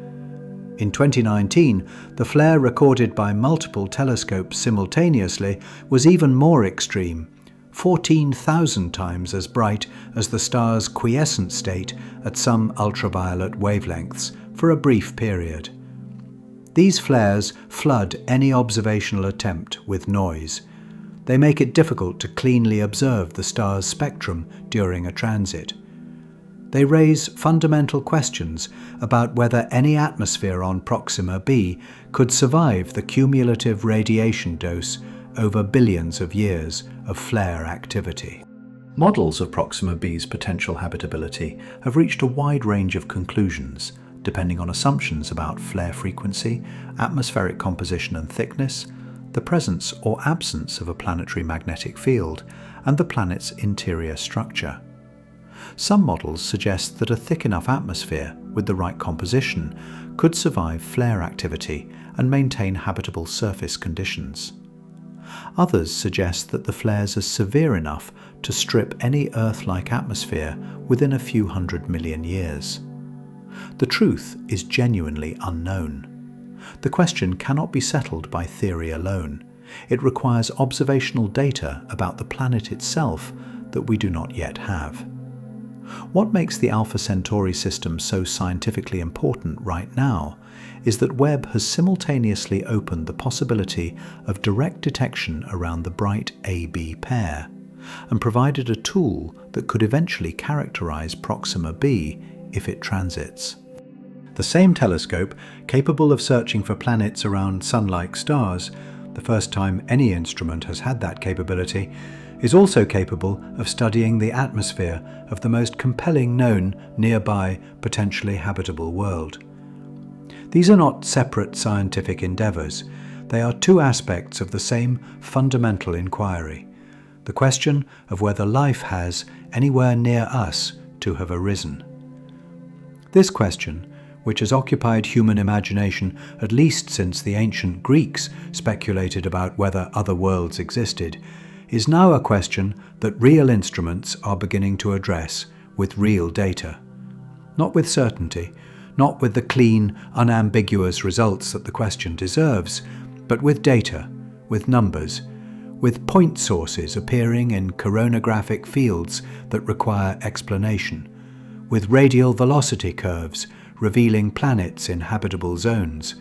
In 2019, the flare recorded by multiple telescopes simultaneously was even more extreme, 14,000 times as bright as the star's quiescent state at some ultraviolet wavelengths for a brief period. These flares flood any observational attempt with noise. They make it difficult to cleanly observe the star's spectrum during a transit. They raise fundamental questions about whether any atmosphere on Proxima B could survive the cumulative radiation dose over billions of years of flare activity. Models of Proxima B's potential habitability have reached a wide range of conclusions, depending on assumptions about flare frequency, atmospheric composition and thickness, the presence or absence of a planetary magnetic field, and the planet's interior structure. Some models suggest that a thick enough atmosphere, with the right composition, could survive flare activity and maintain habitable surface conditions. Others suggest that the flares are severe enough to strip any Earth-like atmosphere within a few 100 million years. The truth is genuinely unknown. The question cannot be settled by theory alone. It requires observational data about the planet itself that we do not yet have. What makes the Alpha Centauri system so scientifically important right now is that Webb has simultaneously opened the possibility of direct detection around the bright AB pair, and provided a tool that could eventually characterize Proxima B if it transits. The same telescope, capable of searching for planets around Sun-like stars, the first time any instrument has had that capability, is also capable of studying the atmosphere of the most compelling known nearby potentially habitable world. These are not separate scientific endeavours. They are two aspects of the same fundamental inquiry, the question of whether life has, anywhere near us, to have arisen. This question, which has occupied human imagination at least since the ancient Greeks speculated about whether other worlds existed, is now a question that real instruments are beginning to address with real data. Not with certainty, not with the clean, unambiguous results that the question deserves, but with data, with numbers, with point sources appearing in coronagraphic fields that require explanation, with radial velocity curves revealing planets in habitable zones,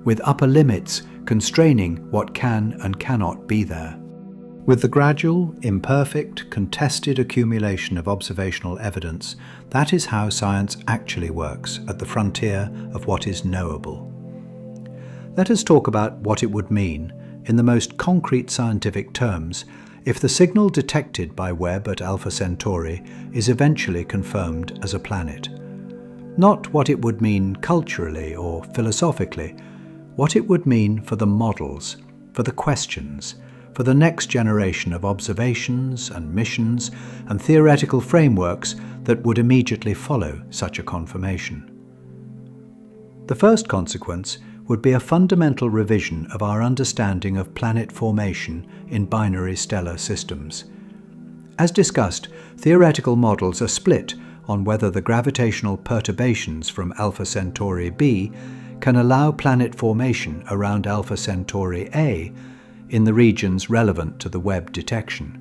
with upper limits constraining what can and cannot be there. With the gradual, imperfect, contested accumulation of observational evidence, that is how science actually works at the frontier of what is knowable. Let us talk about what it would mean, in the most concrete scientific terms, if the signal detected by Webb at Alpha Centauri is eventually confirmed as a planet. Not what it would mean culturally or philosophically, what it would mean for the models, for the questions, for the next generation of observations and missions and theoretical frameworks that would immediately follow such a confirmation. The first consequence would be a fundamental revision of our understanding of planet formation in binary stellar systems. As discussed, theoretical models are split on whether the gravitational perturbations from Alpha Centauri B can allow planet formation around Alpha Centauri A in the regions relevant to the Webb detection.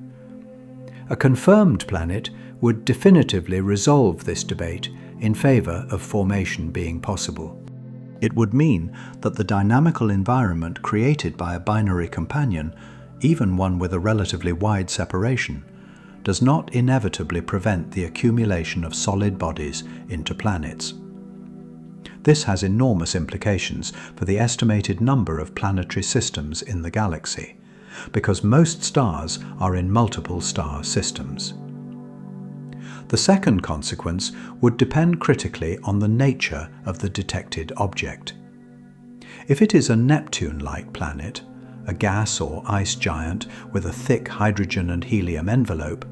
A confirmed planet would definitively resolve this debate in favour of formation being possible. It would mean that the dynamical environment created by a binary companion, even one with a relatively wide separation, does not inevitably prevent the accumulation of solid bodies into planets. This has enormous implications for the estimated number of planetary systems in the galaxy, because most stars are in multiple star systems. The second consequence would depend critically on the nature of the detected object. If it is a Neptune-like planet, a gas or ice giant with a thick hydrogen and helium envelope,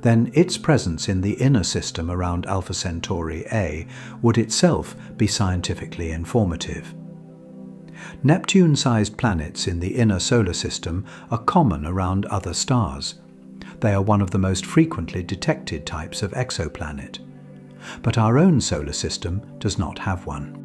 then its presence in the inner system around Alpha Centauri A would itself be scientifically informative. Neptune-sized planets in the inner solar system are common around other stars. They are one of the most frequently detected types of exoplanet. But our own solar system does not have one.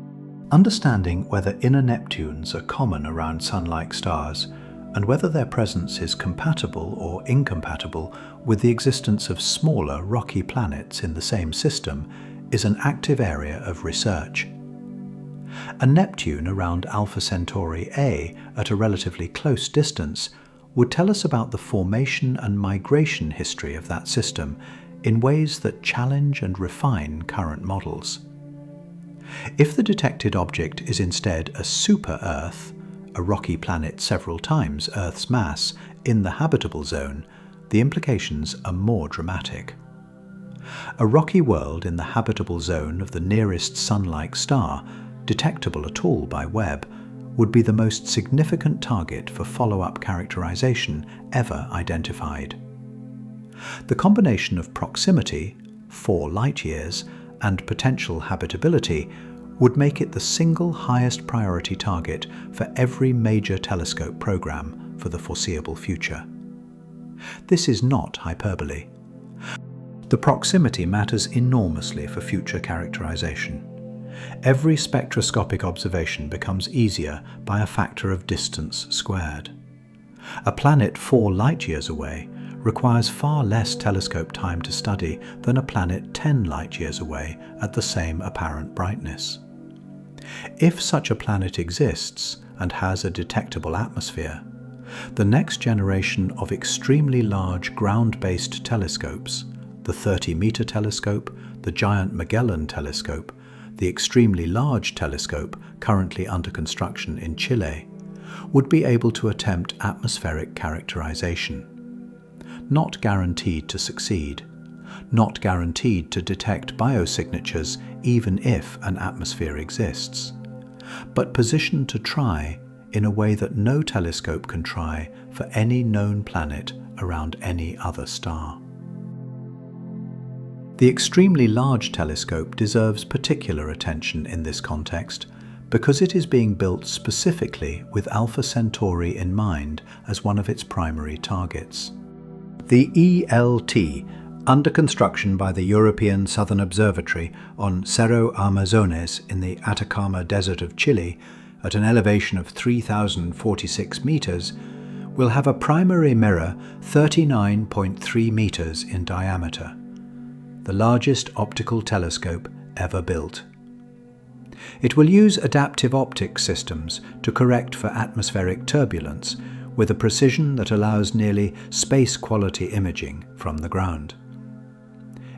Understanding whether inner Neptunes are common around Sun-like stars, and whether their presence is compatible or incompatible with the existence of smaller rocky planets in the same system, is an active area of research. A Neptune around Alpha Centauri A at a relatively close distance would tell us about the formation and migration history of that system in ways that challenge and refine current models. If the detected object is instead a super-Earth, a rocky planet several times Earth's mass, in the habitable zone, the implications are more dramatic. A rocky world in the habitable zone of the nearest Sun-like star, detectable at all by Webb, would be the most significant target for follow-up characterization ever identified. The combination of proximity, 4 light-years, and potential habitability would make it the single highest priority target for every major telescope program for the foreseeable future. This is not hyperbole. The proximity matters enormously for future characterization. Every spectroscopic observation becomes easier by a factor of distance squared. A planet 4 light-years away requires far less telescope time to study than a planet 10 light-years away at the same apparent brightness. If such a planet exists and has a detectable atmosphere, the next generation of extremely large ground-based telescopes, the 30-meter telescope, the giant Magellan telescope, the extremely large telescope currently under construction in Chile, would be able to attempt atmospheric characterization. Not guaranteed to succeed, not guaranteed to detect biosignatures even if an atmosphere exists, but positioned to try in a way that no telescope can try for any known planet around any other star. The extremely large telescope deserves particular attention in this context because it is being built specifically with Alpha Centauri in mind as one of its primary targets. The ELT, under construction by the European Southern Observatory on Cerro Armazones in the Atacama Desert of Chile, at an elevation of 3,046 meters, will have a primary mirror 39.3 meters in diameter, the largest optical telescope ever built. It will use adaptive optics systems to correct for atmospheric turbulence with a precision that allows nearly space-quality imaging from the ground.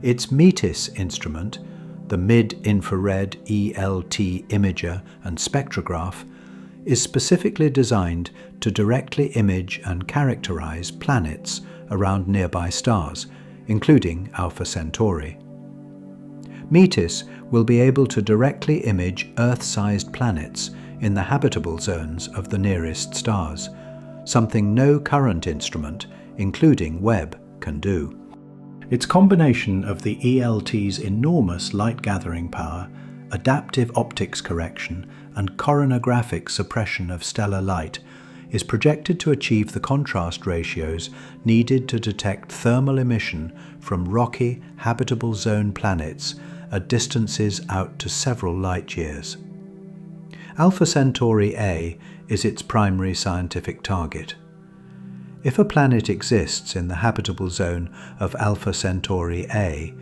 Its METIS instrument, the Mid-Infrared ELT Imager and Spectrograph, is specifically designed to directly image and characterize planets around nearby stars, including Alpha Centauri. METIS will be able to directly image Earth-sized planets in the habitable zones of the nearest stars, something no current instrument, including Webb, can do. Its combination of the ELT's enormous light-gathering power, adaptive optics correction, and coronagraphic suppression of stellar light is projected to achieve the contrast ratios needed to detect thermal emission from rocky, habitable zone planets at distances out to several light-years. Alpha Centauri A is its primary scientific target. If a planet exists in the habitable zone of Alpha Centauri A,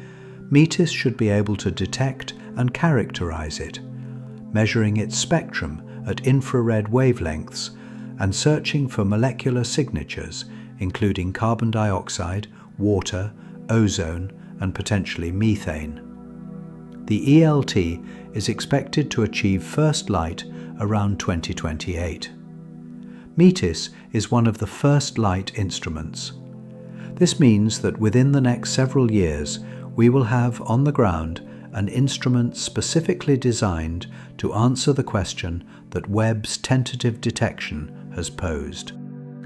METIS should be able to detect and characterize it, measuring its spectrum at infrared wavelengths and searching for molecular signatures, including carbon dioxide, water, ozone, and potentially methane. The ELT is expected to achieve first light around 2028. METIS is one of the first light instruments. This means that within the next several years we will have on the ground an instrument specifically designed to answer the question that Webb's tentative detection has posed.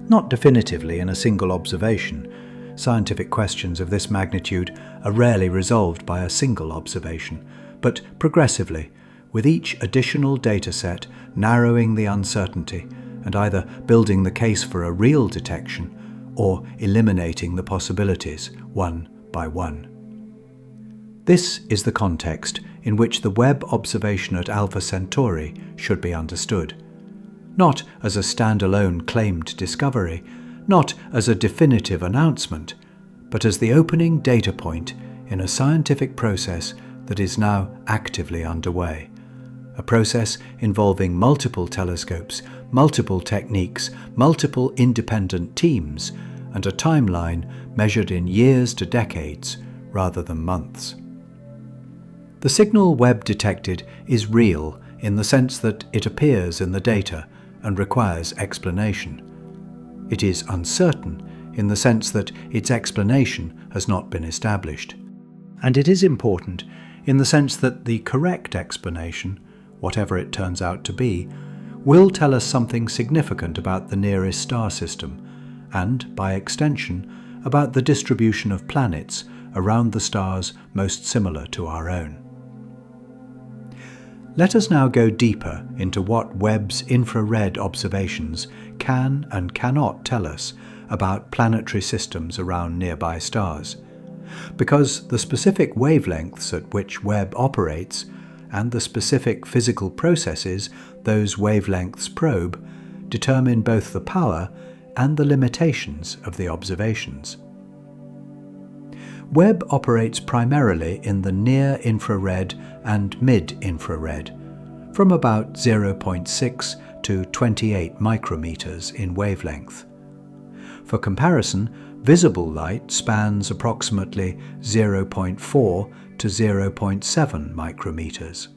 Not definitively in a single observation. Scientific questions of this magnitude are rarely resolved by a single observation, but progressively, with each additional dataset narrowing the uncertainty and either building the case for a real detection or eliminating the possibilities one by one. This is the context in which the Webb observation at Alpha Centauri should be understood. Not as a standalone claimed discovery, not as a definitive announcement, but as the opening data point in a scientific process that is now actively underway. A process involving multiple telescopes, multiple techniques, multiple independent teams, and a timeline measured in years to decades rather than months. The signal Webb detected is real in the sense that it appears in the data and requires explanation. It is uncertain in the sense that its explanation has not been established. And it is important in the sense that the correct explanation, whatever it turns out to be, will tell us something significant about the nearest star system, and, by extension, about the distribution of planets around the stars most similar to our own. Let us now go deeper into what Webb's infrared observations can and cannot tell us about planetary systems around nearby stars, because the specific wavelengths at which Webb operates and the specific physical processes those wavelengths probe determine both the power and the limitations of the observations. Webb operates primarily in the near-infrared and mid-infrared, from about 0.6 to 28 micrometers in wavelength. For comparison, visible light spans approximately 0.4 to 0.7 micrometers.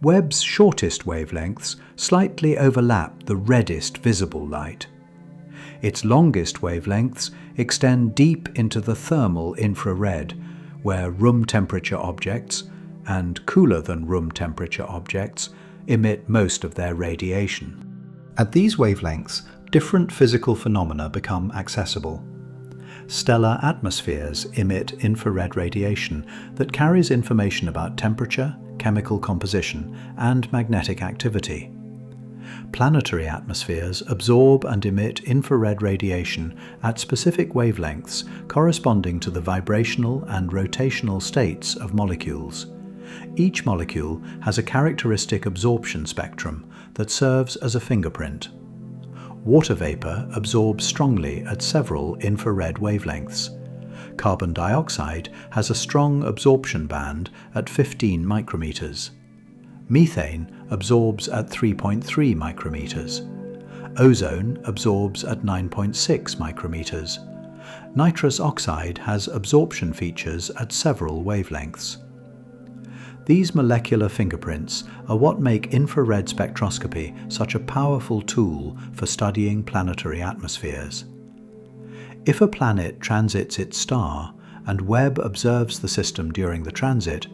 Webb's shortest wavelengths slightly overlap the reddest visible light. Its longest wavelengths extend deep into the thermal infrared, where room temperature objects, and cooler than room temperature objects, emit most of their radiation. At these wavelengths, different physical phenomena become accessible. Stellar atmospheres emit infrared radiation that carries information about temperature, chemical composition, and magnetic activity. Planetary atmospheres absorb and emit infrared radiation at specific wavelengths corresponding to the vibrational and rotational states of molecules. Each molecule has a characteristic absorption spectrum that serves as a fingerprint. Water vapor absorbs strongly at several infrared wavelengths. Carbon dioxide has a strong absorption band at 15 micrometers. Methane absorbs at 3.3 micrometers. Ozone absorbs at 9.6 micrometers. Nitrous oxide has absorption features at several wavelengths. These molecular fingerprints are what make infrared spectroscopy such a powerful tool for studying planetary atmospheres. If a planet transits its star and Webb observes the system during the transit,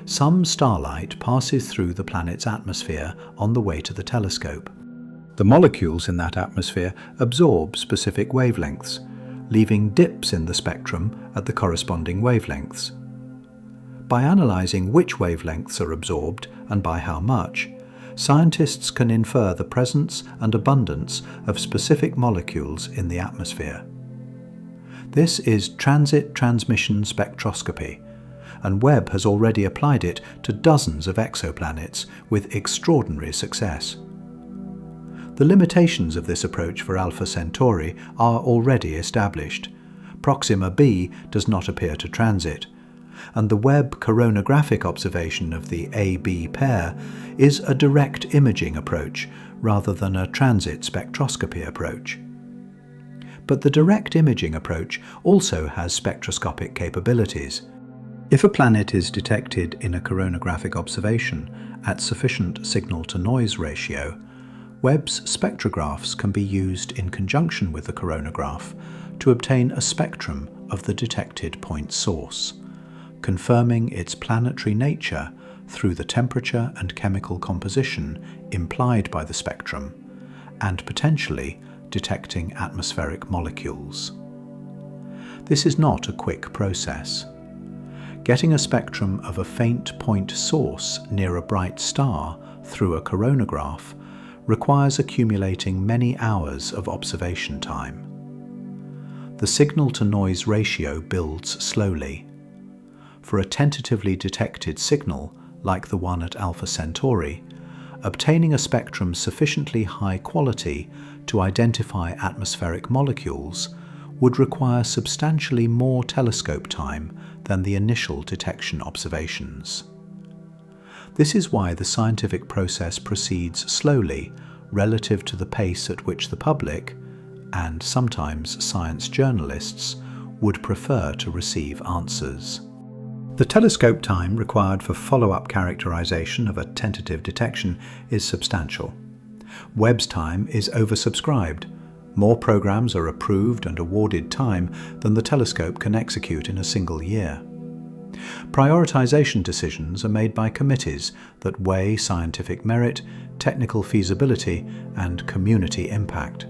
some starlight passes through the planet's atmosphere on the way to the telescope. The molecules in that atmosphere absorb specific wavelengths, leaving dips in the spectrum at the corresponding wavelengths. By analysing which wavelengths are absorbed and by how much, scientists can infer the presence and abundance of specific molecules in the atmosphere. This is transit transmission spectroscopy, and Webb has already applied it to dozens of exoplanets with extraordinary success. The limitations of this approach for Alpha Centauri are already established. Proxima B does not appear to transit, and the Webb coronagraphic observation of the AB pair is a direct imaging approach rather than a transit spectroscopy approach. But the direct imaging approach also has spectroscopic capabilities. If a planet is detected in a coronagraphic observation at sufficient signal-to-noise ratio, Webb's spectrographs can be used in conjunction with the coronagraph to obtain a spectrum of the detected point source, confirming its planetary nature through the temperature and chemical composition implied by the spectrum, and potentially detecting atmospheric molecules. This is not a quick process. Getting a spectrum of a faint point source near a bright star through a coronagraph requires accumulating many hours of observation time. The signal-to-noise ratio builds slowly. For a tentatively detected signal, like the one at Alpha Centauri, obtaining a spectrum sufficiently high quality to identify atmospheric molecules would require substantially more telescope time than the initial detection observations. This is why the scientific process proceeds slowly relative to the pace at which the public, and sometimes science journalists, would prefer to receive answers. The telescope time required for follow-up characterization of a tentative detection is substantial. Webb's time is oversubscribed. More programs are approved and awarded time than the telescope can execute in a single year. Prioritization decisions are made by committees that weigh scientific merit, technical feasibility, and community impact.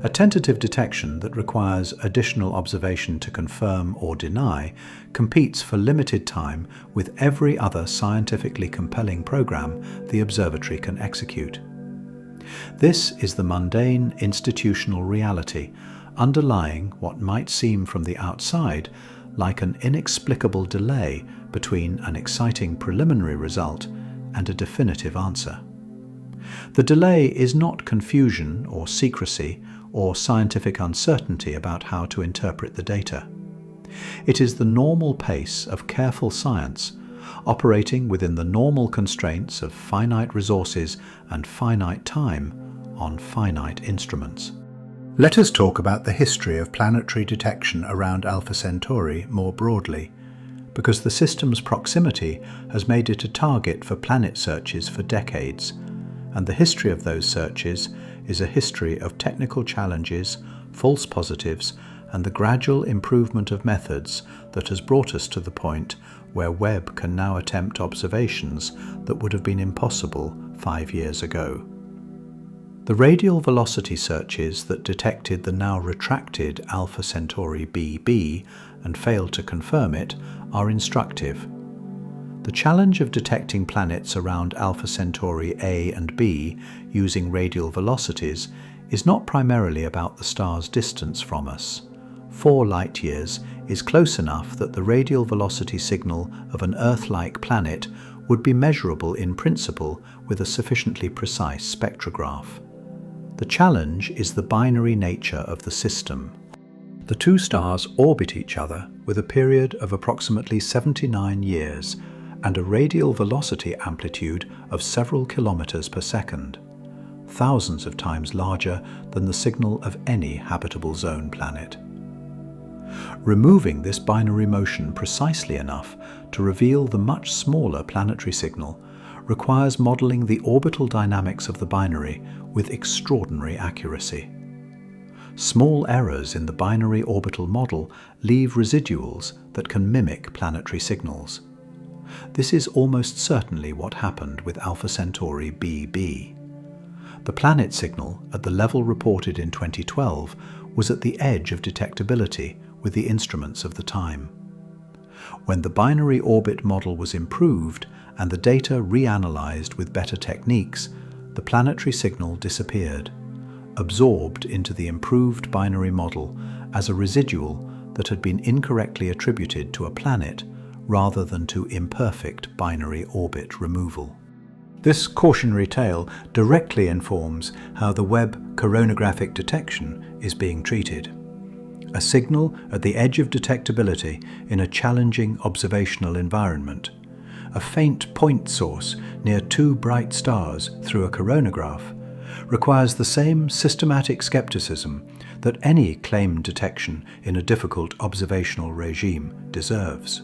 A tentative detection that requires additional observation to confirm or deny competes for limited time with every other scientifically compelling program the observatory can execute. This is the mundane institutional reality underlying what might seem from the outside like an inexplicable delay between an exciting preliminary result and a definitive answer. The delay is not confusion or secrecy or scientific uncertainty about how to interpret the data. It is the normal pace of careful science, operating within the normal constraints of finite resources and finite time on finite instruments. Let us talk about the history of planetary detection around Alpha Centauri more broadly, because the system's proximity has made it a target for planet searches for decades, and the history of those searches is a history of technical challenges, false positives, and the gradual improvement of methods that has brought us to the point where Webb can now attempt observations that would have been impossible 5 years ago. The radial velocity searches that detected the now retracted Alpha Centauri BB and failed to confirm it are instructive. The challenge of detecting planets around Alpha Centauri A and B using radial velocities is not primarily about the star's distance from us. 4 light-years is close enough that the radial velocity signal of an Earth-like planet would be measurable in principle with a sufficiently precise spectrograph. The challenge is the binary nature of the system. The 2 stars orbit each other with a period of approximately 79 years and a radial velocity amplitude of several kilometers per second, thousands of times larger than the signal of any habitable zone planet. Removing this binary motion precisely enough to reveal the much smaller planetary signal requires modeling the orbital dynamics of the binary with extraordinary accuracy. Small errors in the binary orbital model leave residuals that can mimic planetary signals. This is almost certainly what happened with Alpha Centauri BB. The planet signal at the level reported in 2012 was at the edge of detectability with the instruments of the time. When the binary orbit model was improved and the data reanalyzed with better techniques, the planetary signal disappeared, absorbed into the improved binary model as a residual that had been incorrectly attributed to a planet rather than to imperfect binary orbit removal. This cautionary tale directly informs how the Webb coronagraphic detection is being treated. A signal at the edge of detectability in a challenging observational environment. A faint point source near two bright stars through a coronagraph requires the same systematic skepticism that any claimed detection in a difficult observational regime deserves.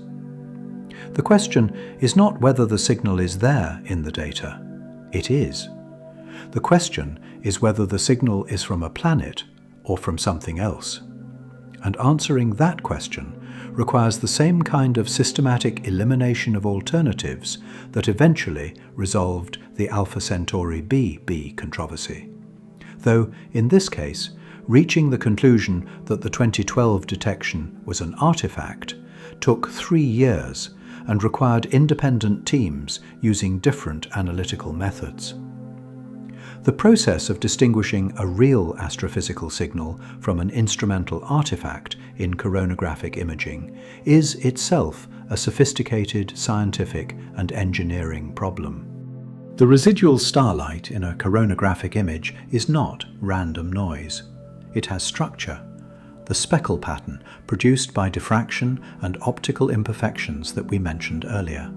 The question is not whether the signal is there in the data. It is. The question is whether the signal is from a planet or from something else. And answering that question requires the same kind of systematic elimination of alternatives that eventually resolved the Alpha Centauri B controversy. Though, in this case, reaching the conclusion that the 2012 detection was an artifact took 3 years and required independent teams using different analytical methods. The process of distinguishing a real astrophysical signal from an instrumental artifact in coronagraphic imaging is itself a sophisticated scientific and engineering problem. The residual starlight in a coronagraphic image is not random noise. It has structure, the speckle pattern produced by diffraction and optical imperfections that we mentioned earlier.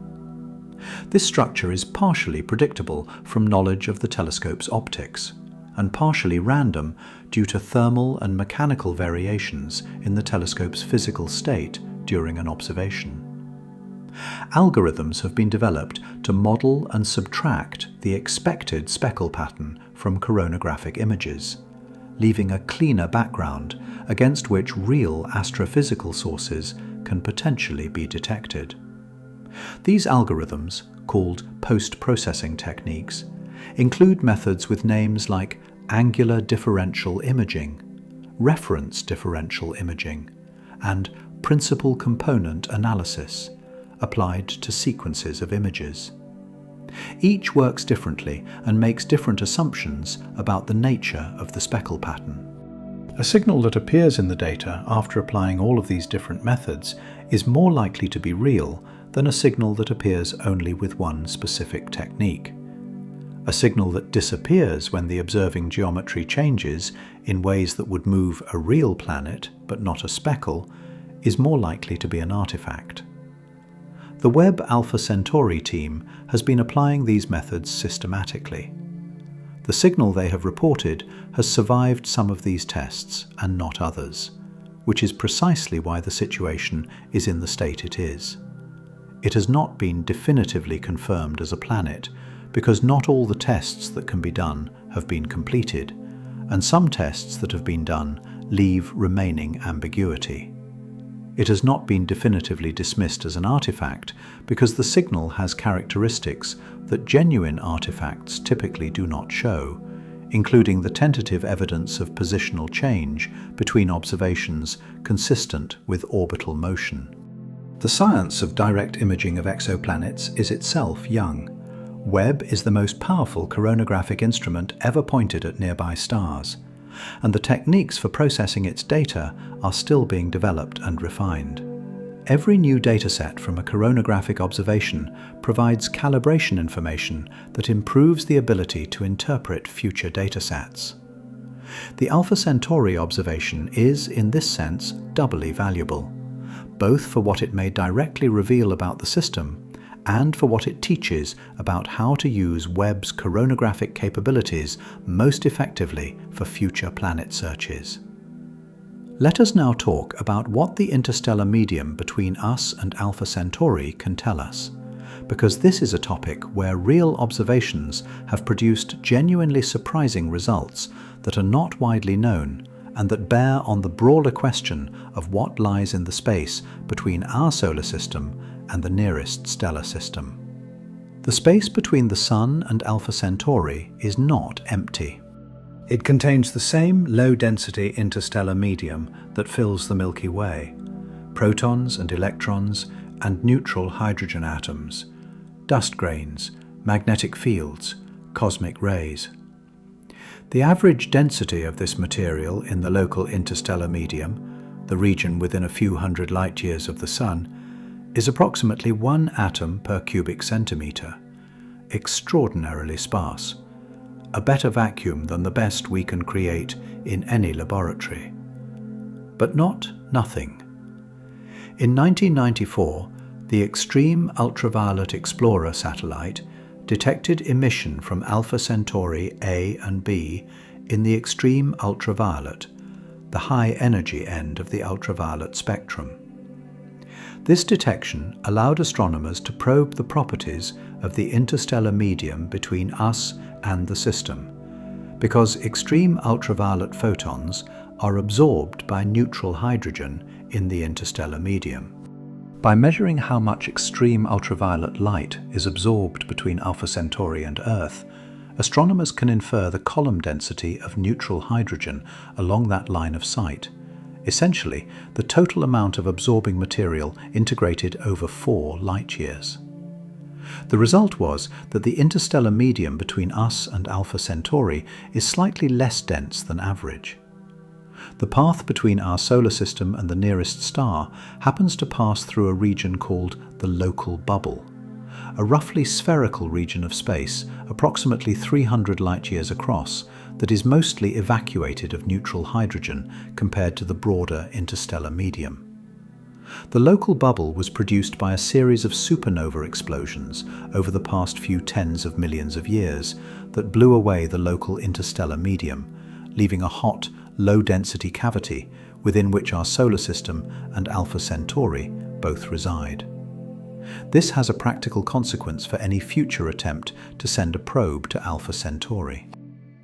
This structure is partially predictable from knowledge of the telescope's optics, and partially random due to thermal and mechanical variations in the telescope's physical state during an observation. Algorithms have been developed to model and subtract the expected speckle pattern from coronagraphic images, leaving a cleaner background against which real astrophysical sources can potentially be detected. These algorithms, called post-processing techniques, include methods with names like angular differential imaging, reference differential imaging, and principal component analysis, applied to sequences of images. Each works differently and makes different assumptions about the nature of the speckle pattern. A signal that appears in the data after applying all of these different methods is more likely to be real than a signal that appears only with one specific technique. A signal that disappears when the observing geometry changes in ways that would move a real planet, but not a speckle, is more likely to be an artifact. The Webb Alpha Centauri team has been applying these methods systematically. The signal they have reported has survived some of these tests and not others, which is precisely why the situation is in the state it is. It has not been definitively confirmed as a planet because not all the tests that can be done have been completed, and some tests that have been done leave remaining ambiguity. It has not been definitively dismissed as an artifact because the signal has characteristics that genuine artifacts typically do not show, including the tentative evidence of positional change between observations consistent with orbital motion. The science of direct imaging of exoplanets is itself young. Webb is the most powerful coronagraphic instrument ever pointed at nearby stars, and the techniques for processing its data are still being developed and refined. Every new dataset from a coronagraphic observation provides calibration information that improves the ability to interpret future datasets. The Alpha Centauri observation is, in this sense, doubly valuable, both for what it may directly reveal about the system and for what it teaches about how to use Webb's coronagraphic capabilities most effectively for future planet searches. Let us now talk about what the interstellar medium between us and Alpha Centauri can tell us, because this is a topic where real observations have produced genuinely surprising results that are not widely known and that bear on the broader question of what lies in the space between our solar system and the nearest stellar system. The space between the Sun and Alpha Centauri is not empty. It contains the same low-density interstellar medium that fills the Milky Way: protons and electrons and neutral hydrogen atoms, dust grains, magnetic fields, cosmic rays. The average density of this material in the local interstellar medium, the region within a few hundred light-years of the Sun, is approximately 1 atom per cubic centimetre, extraordinarily sparse, a better vacuum than the best we can create in any laboratory. But not nothing. In 1994, the Extreme Ultraviolet Explorer satellite detected emission from Alpha Centauri A and B in the extreme ultraviolet, the high-energy end of the ultraviolet spectrum. This detection allowed astronomers to probe the properties of the interstellar medium between us and the system, because extreme ultraviolet photons are absorbed by neutral hydrogen in the interstellar medium. By measuring how much extreme ultraviolet light is absorbed between Alpha Centauri and Earth, astronomers can infer the column density of neutral hydrogen along that line of sight, essentially the total amount of absorbing material integrated over 4 light-years. The result was that the interstellar medium between us and Alpha Centauri is slightly less dense than average. The path between our solar system and the nearest star happens to pass through a region called the local bubble, a roughly spherical region of space approximately 300 light-years across that is mostly evacuated of neutral hydrogen compared to the broader interstellar medium. The local bubble was produced by a series of supernova explosions over the past few tens of millions of years that blew away the local interstellar medium, leaving a hot, low-density cavity within which our solar system and Alpha Centauri both reside. This has a practical consequence for any future attempt to send a probe to Alpha Centauri.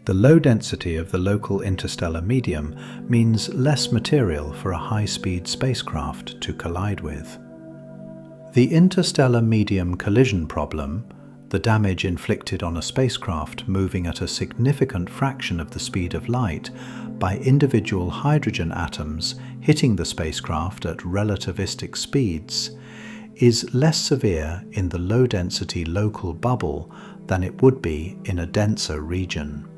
The low density of the local interstellar medium means less material for a high-speed spacecraft to collide with. The interstellar medium collision problem, the damage inflicted on a spacecraft moving at a significant fraction of the speed of light by individual hydrogen atoms hitting the spacecraft at relativistic speeds, is less severe in the low-density local bubble than it would be in a denser region.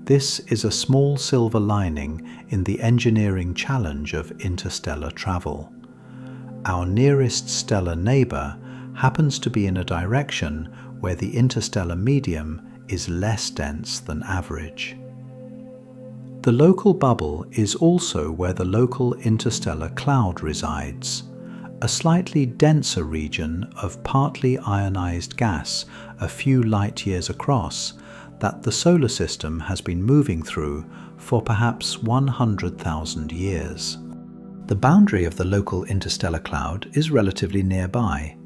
This is a small silver lining in the engineering challenge of interstellar travel. Our nearest stellar neighbour happens to be in a direction where the interstellar medium is less dense than average. The local bubble is also where the local interstellar cloud resides, a slightly denser region of partly ionized gas a few light-years across that the solar system has been moving through for perhaps 100,000 years. The boundary of the local interstellar cloud is relatively nearby.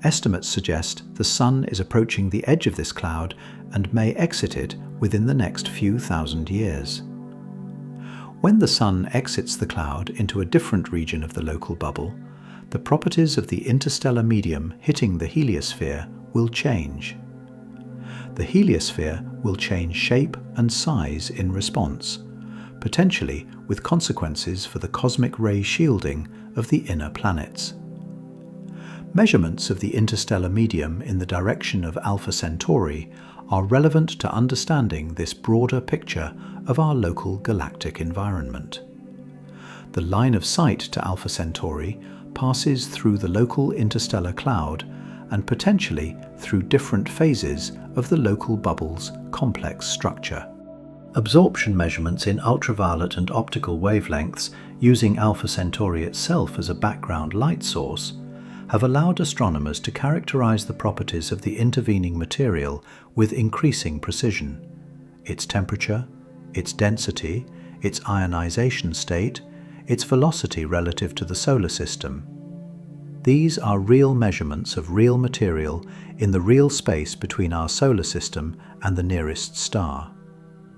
Estimates suggest the Sun is approaching the edge of this cloud and may exit it within the next few thousand years. When the Sun exits the cloud into a different region of the local bubble, the properties of the interstellar medium hitting the heliosphere will change. The heliosphere will change shape and size in response, potentially with consequences for the cosmic ray shielding of the inner planets. Measurements of the interstellar medium in the direction of Alpha Centauri are relevant to understanding this broader picture of our local galactic environment. The line of sight to Alpha Centauri passes through the local interstellar cloud and potentially through different phases of the local bubble's complex structure. Absorption measurements in ultraviolet and optical wavelengths using Alpha Centauri itself as a background light source have allowed astronomers to characterize the properties of the intervening material with increasing precision: its temperature, its density, its ionization state, its velocity relative to the solar system. These are real measurements of real material in the real space between our solar system and the nearest star.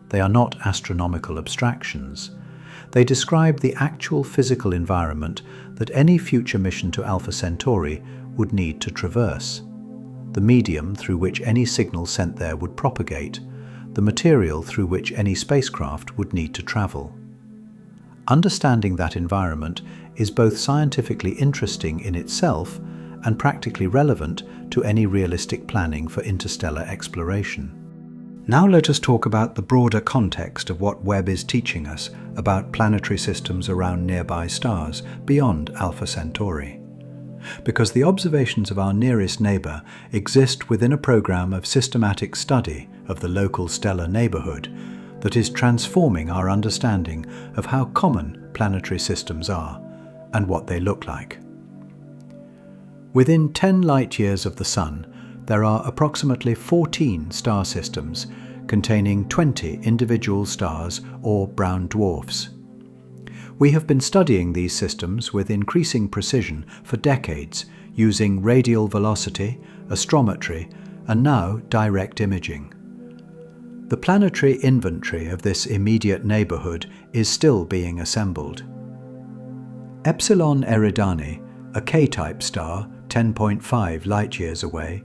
They are not astronomical abstractions. They describe the actual physical environment that any future mission to Alpha Centauri would need to traverse, the medium through which any signal sent there would propagate, the material through which any spacecraft would need to travel. Understanding that environment is both scientifically interesting in itself and practically relevant to any realistic planning for interstellar exploration. Now let us talk about the broader context of what Webb is teaching us about planetary systems around nearby stars beyond Alpha Centauri. because the observations of our nearest neighbour exist within a programme of systematic study of the local stellar neighbourhood that is transforming our understanding of how common planetary systems are and what they look like. Within 10 light-years of the Sun, there are approximately 14 star systems containing 20 individual stars or brown dwarfs. We have been studying these systems with increasing precision for decades using radial velocity, astrometry, and now direct imaging. The planetary inventory of this immediate neighbourhood is still being assembled. Epsilon Eridani, a K-type star 10.5 light-years away,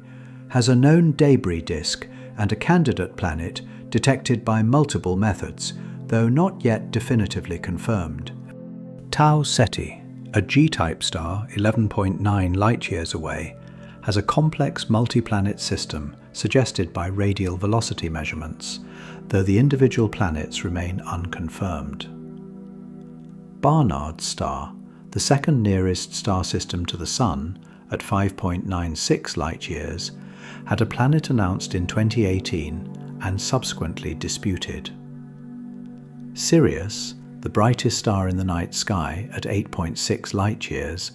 has a known debris disk and a candidate planet detected by multiple methods, though not yet definitively confirmed. Tau Ceti, a G-type star 11.9 light-years away, has a complex multi-planet system suggested by radial velocity measurements, though the individual planets remain unconfirmed. Barnard's star, the second nearest star system to the Sun, at 5.96 light-years, had a planet announced in 2018 and subsequently disputed. Sirius, the brightest star in the night sky at 8.6 light-years,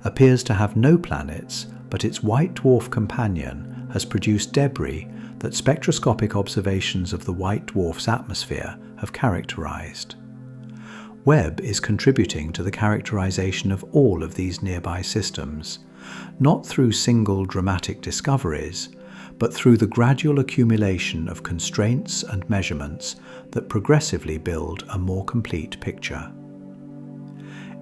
appears to have no planets, but its white dwarf companion has produced debris that spectroscopic observations of the white dwarf's atmosphere have characterized. Webb is contributing to the characterization of all of these nearby systems, not through single dramatic discoveries, but through the gradual accumulation of constraints and measurements that progressively build a more complete picture.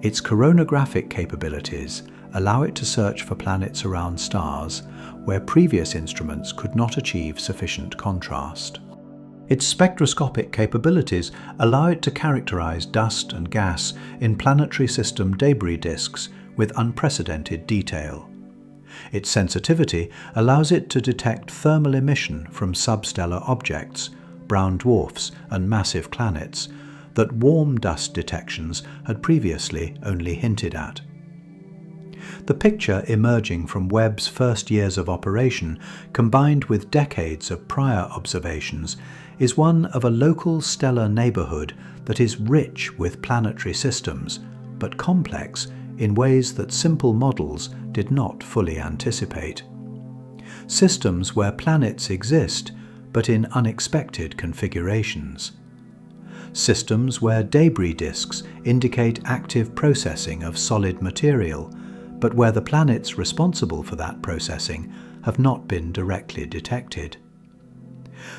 Its coronagraphic capabilities allow it to search for planets around stars where previous instruments could not achieve sufficient contrast. Its spectroscopic capabilities allow it to characterize dust and gas in planetary system debris disks with unprecedented detail. Its sensitivity allows it to detect thermal emission from substellar objects, brown dwarfs and massive planets, that warm dust detections had previously only hinted at. The picture emerging from Webb's first years of operation, combined with decades of prior observations, is one of a local stellar neighbourhood that is rich with planetary systems, but complex in ways that simple models did not fully anticipate. Systems where planets exist, but in unexpected configurations. Systems where debris disks indicate active processing of solid material, but where the planets responsible for that processing have not been directly detected.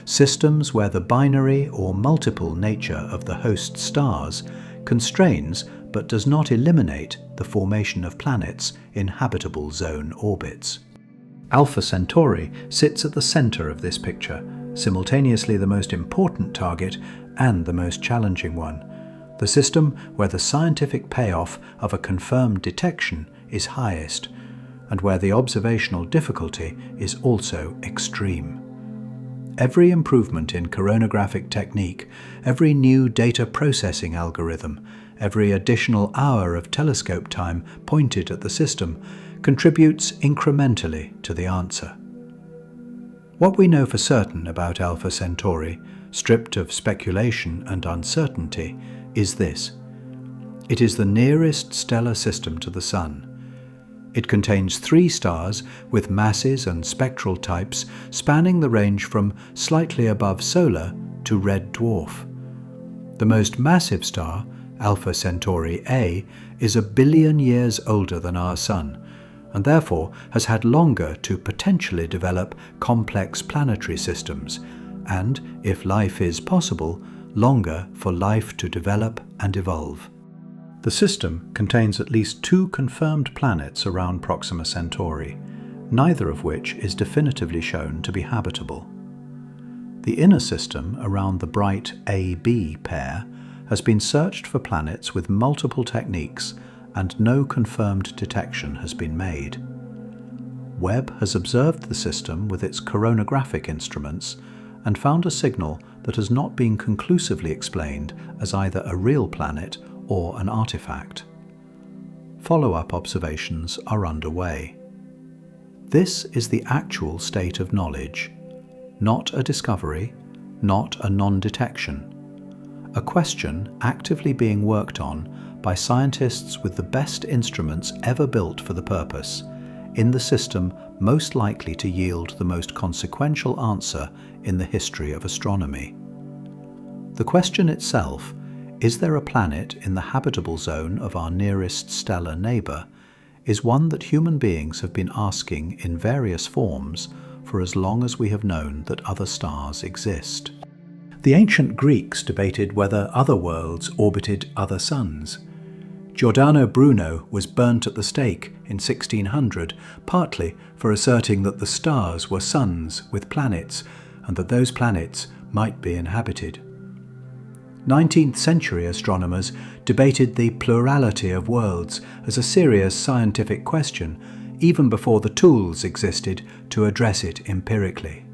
Systems where the binary or multiple nature of the host stars constrains but does not eliminate the formation of planets in habitable zone orbits. Alpha Centauri sits at the center of this picture, simultaneously the most important target and the most challenging one, the system where the scientific payoff of a confirmed detection is highest, and where the observational difficulty is also extreme. Every improvement in coronagraphic technique, every new data processing algorithm, every additional hour of telescope time pointed at the system contributes incrementally to the answer. What we know for certain about Alpha Centauri, stripped of speculation and uncertainty, is this: it is the nearest stellar system to the Sun. It contains 3 stars with masses and spectral types spanning the range from slightly above solar to red dwarf. The most massive star, Alpha Centauri A, is 1 billion years older than our Sun, and therefore has had longer to potentially develop complex planetary systems, and, if life is possible, longer for life to develop and evolve. The system contains at least 2 confirmed planets around Proxima Centauri, neither of which is definitively shown to be habitable. The inner system around the bright AB pair has been searched for planets with multiple techniques, and no confirmed detection has been made. Webb has observed the system with its coronagraphic instruments and found a signal that has not been conclusively explained as either a real planet or an artifact. follow-up observations are underway. This is the actual state of knowledge, not a discovery, not a non-detection. A question actively being worked on by scientists with the best instruments ever built for the purpose, in the system most likely to yield the most consequential answer in the history of astronomy. The question itself, is there a planet in the habitable zone of our nearest stellar neighbour, is one that human beings have been asking in various forms for as long as we have known that other stars exist. The ancient Greeks debated whether other worlds orbited other suns. Giordano Bruno was burnt at the stake in 1600, partly for asserting that the stars were suns with planets and that those planets might be inhabited. 19th century astronomers debated the plurality of worlds as a serious scientific question, even before the tools existed to address it empirically.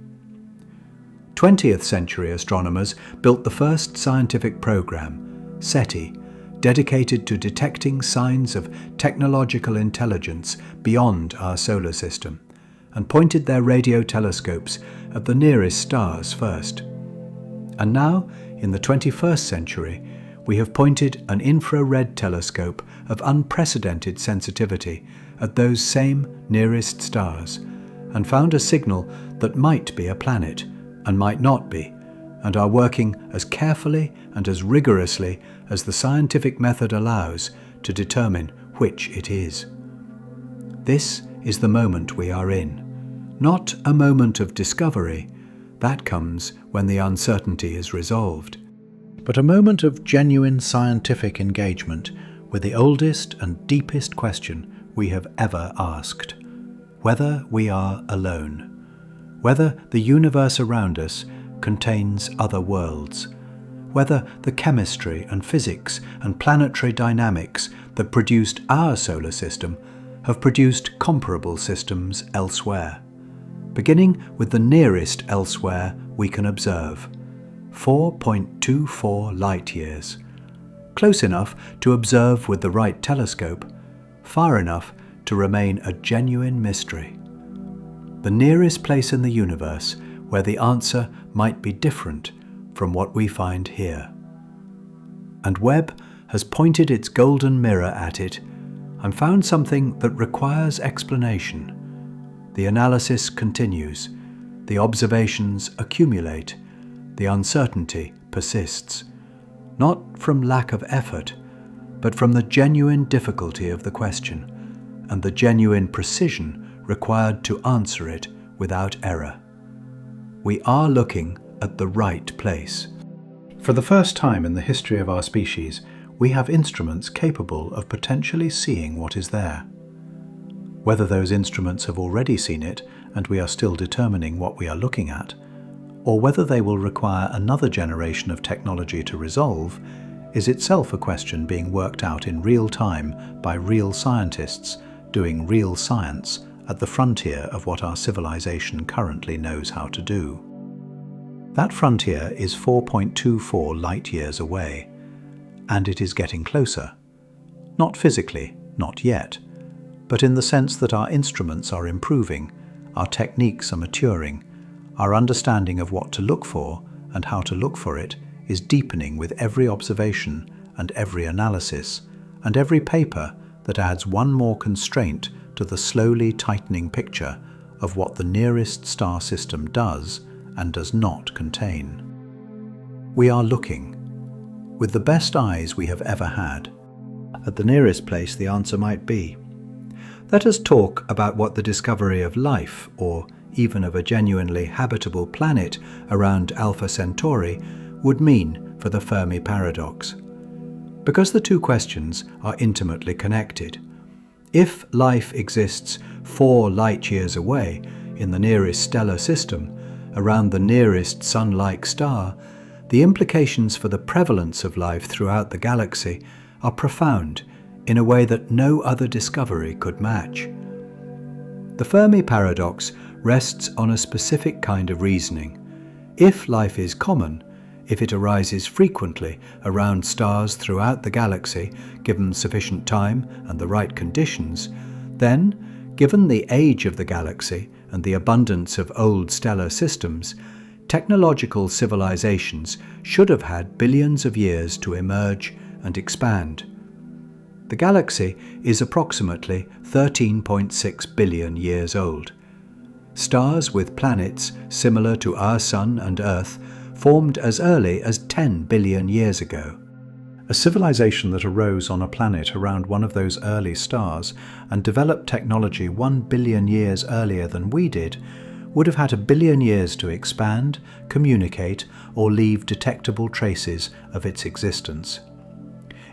20th century astronomers built the first scientific program, SETI, dedicated to detecting signs of technological intelligence beyond our solar system, and pointed their radio telescopes at the nearest stars first. And now, in the 21st century, we have pointed an infrared telescope of unprecedented sensitivity at those same nearest stars, and found a signal that might be a planet and might not be, and are working as carefully and as rigorously as the scientific method allows to determine which it is. This is the moment we are in, not a moment of discovery, that comes when the uncertainty is resolved, but a moment of genuine scientific engagement with the oldest and deepest question we have ever asked: whether we are alone, whether the universe around us contains other worlds, whether the chemistry and physics and planetary dynamics that produced our solar system have produced comparable systems elsewhere, beginning with the nearest elsewhere we can observe, 4.24 light-years, close enough to observe with the right telescope, far enough to remain a genuine mystery. The nearest place in the universe where the answer might be different from what we find here. And Webb has pointed its golden mirror at it and found something that requires explanation. The analysis continues, the observations accumulate, the uncertainty persists, not from lack of effort, but from the genuine difficulty of the question and the genuine precision required to answer it without error. We are looking at the right place. For the first time in the history of our species, we have instruments capable of potentially seeing what is there. Whether those instruments have already seen it and we are still determining what we are looking at, or whether they will require another generation of technology to resolve, is itself a question being worked out in real time by real scientists doing real science at the frontier of what our civilization currently knows how to do. That frontier is 4.24 light-years away, and it is getting closer. Not physically, not yet, but in the sense that our instruments are improving, our techniques are maturing, our understanding of what to look for and how to look for it is deepening with every observation and every analysis, and every paper that adds one more constraint to the slowly tightening picture of what the nearest star system does and does not contain. We are looking, with the best eyes we have ever had, at the nearest place the answer might be. Let us talk about what the discovery of life, or even of a genuinely habitable planet around Alpha Centauri, would mean for the Fermi Paradox. Because the two questions are intimately connected. If life exists 4 light-years away in the nearest stellar system, around the nearest sun-like star, the implications for the prevalence of life throughout the galaxy are profound in a way that no other discovery could match. The Fermi Paradox rests on a specific kind of reasoning. If life is common, If it arises frequently around stars throughout the galaxy, given sufficient time and the right conditions, then, given the age of the galaxy and the abundance of old stellar systems, technological civilizations should have had billions of years to emerge and expand. The galaxy is approximately 13.6 billion years old. Stars with planets similar to our Sun and Earth formed as early as 10 billion years ago. A civilization that arose on a planet around one of those early stars and developed technology 1 billion years earlier than we did would have had 1 billion years to expand, communicate, or leave detectable traces of its existence.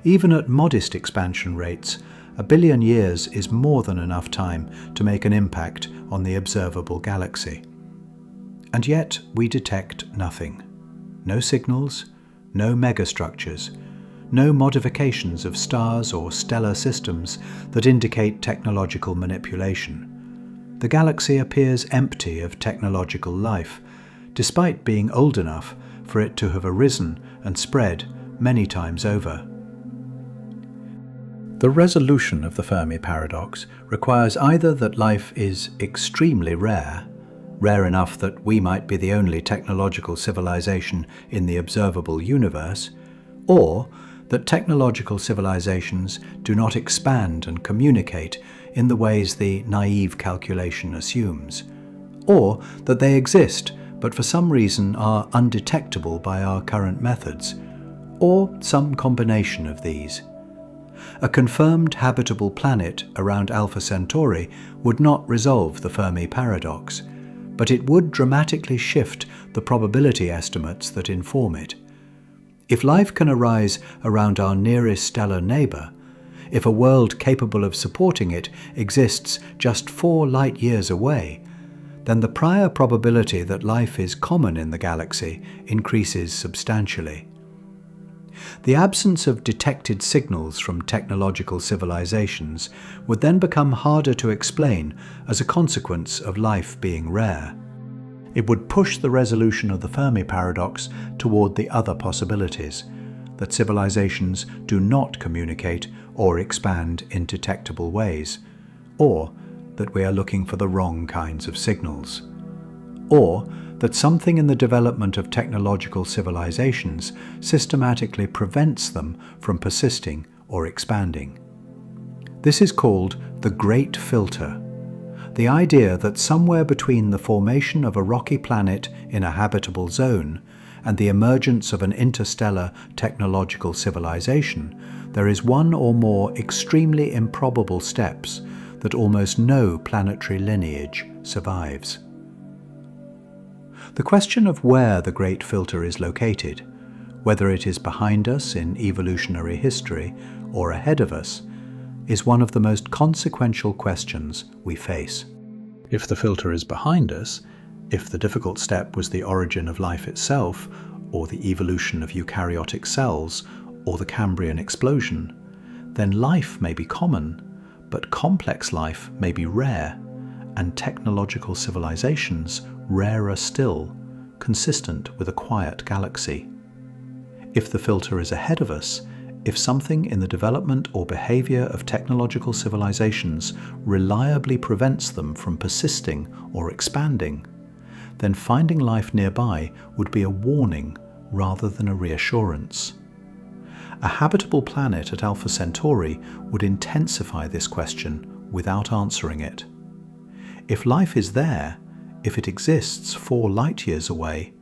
Even at modest expansion rates, 1 billion years is more than enough time to make an impact on the observable galaxy. And yet we detect nothing. No signals, no megastructures, no modifications of stars or stellar systems that indicate technological manipulation. The galaxy appears empty of technological life, despite being old enough for it to have arisen and spread many times over. The resolution of the Fermi Paradox requires either that life is extremely rare enough that we might be the only technological civilization in the observable universe, or that technological civilizations do not expand and communicate in the ways the naive calculation assumes, or that they exist but for some reason are undetectable by our current methods, or some combination of these. A confirmed habitable planet around Alpha Centauri would not resolve the Fermi Paradox, but it would dramatically shift the probability estimates that inform it. If life can arise around our nearest stellar neighbour, if a world capable of supporting it exists just 4 light-years away, then the prior probability that life is common in the galaxy increases substantially. The absence of detected signals from technological civilizations would then become harder to explain as a consequence of life being rare. It would push the resolution of the Fermi Paradox toward the other possibilities, that civilizations do not communicate or expand in detectable ways, or that we are looking for the wrong kinds of signals, or that something in the development of technological civilizations systematically prevents them from persisting or expanding. This is called the Great Filter, the idea that somewhere between the formation of a rocky planet in a habitable zone and the emergence of an interstellar technological civilization, there is one or more extremely improbable steps that almost no planetary lineage survives. The question of where the Great Filter is located, whether it is behind us in evolutionary history or ahead of us, is one of the most consequential questions we face. If the filter is behind us, if the difficult step was the origin of life itself, or the evolution of eukaryotic cells, or the Cambrian explosion, then life may be common, but complex life may be rare, and technological civilizations rarer still, consistent with a quiet galaxy. If the filter is ahead of us, if something in the development or behavior of technological civilizations reliably prevents them from persisting or expanding, then finding life nearby would be a warning rather than a reassurance. A habitable planet at Alpha Centauri would intensify this question without answering it. If life is there, if it exists 4 light-years away,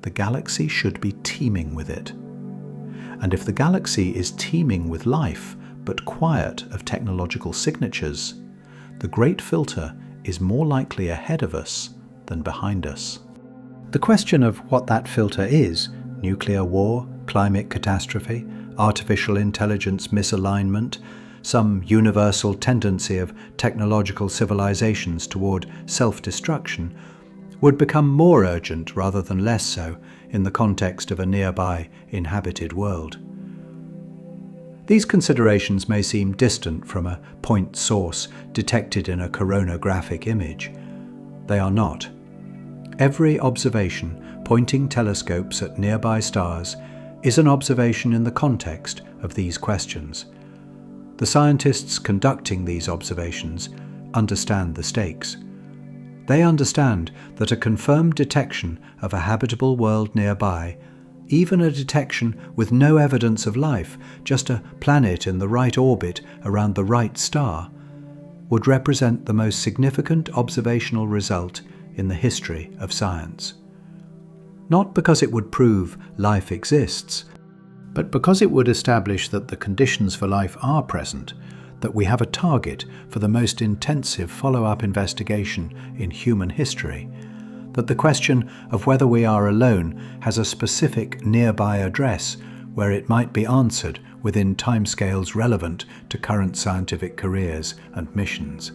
the galaxy should be teeming with it. And if the galaxy is teeming with life, but quiet of technological signatures, the Great Filter is more likely ahead of us than behind us. The question of what that filter is, nuclear war, climate catastrophe, artificial intelligence misalignment, some universal tendency of technological civilizations toward self-destruction, would become more urgent rather than less so in the context of a nearby inhabited world. These considerations may seem distant from a point source detected in a coronagraphic image. They are not. Every observation pointing telescopes at nearby stars is an observation in the context of these questions. The scientists conducting these observations understand the stakes. They understand that a confirmed detection of a habitable world nearby, even a detection with no evidence of life, just a planet in the right orbit around the right star, would represent the most significant observational result in the history of science. Not because it would prove life exists, but because it would establish that the conditions for life are present, that we have a target for the most intensive follow-up investigation in human history, that the question of whether we are alone has a specific nearby address where it might be answered within timescales relevant to current scientific careers and missions.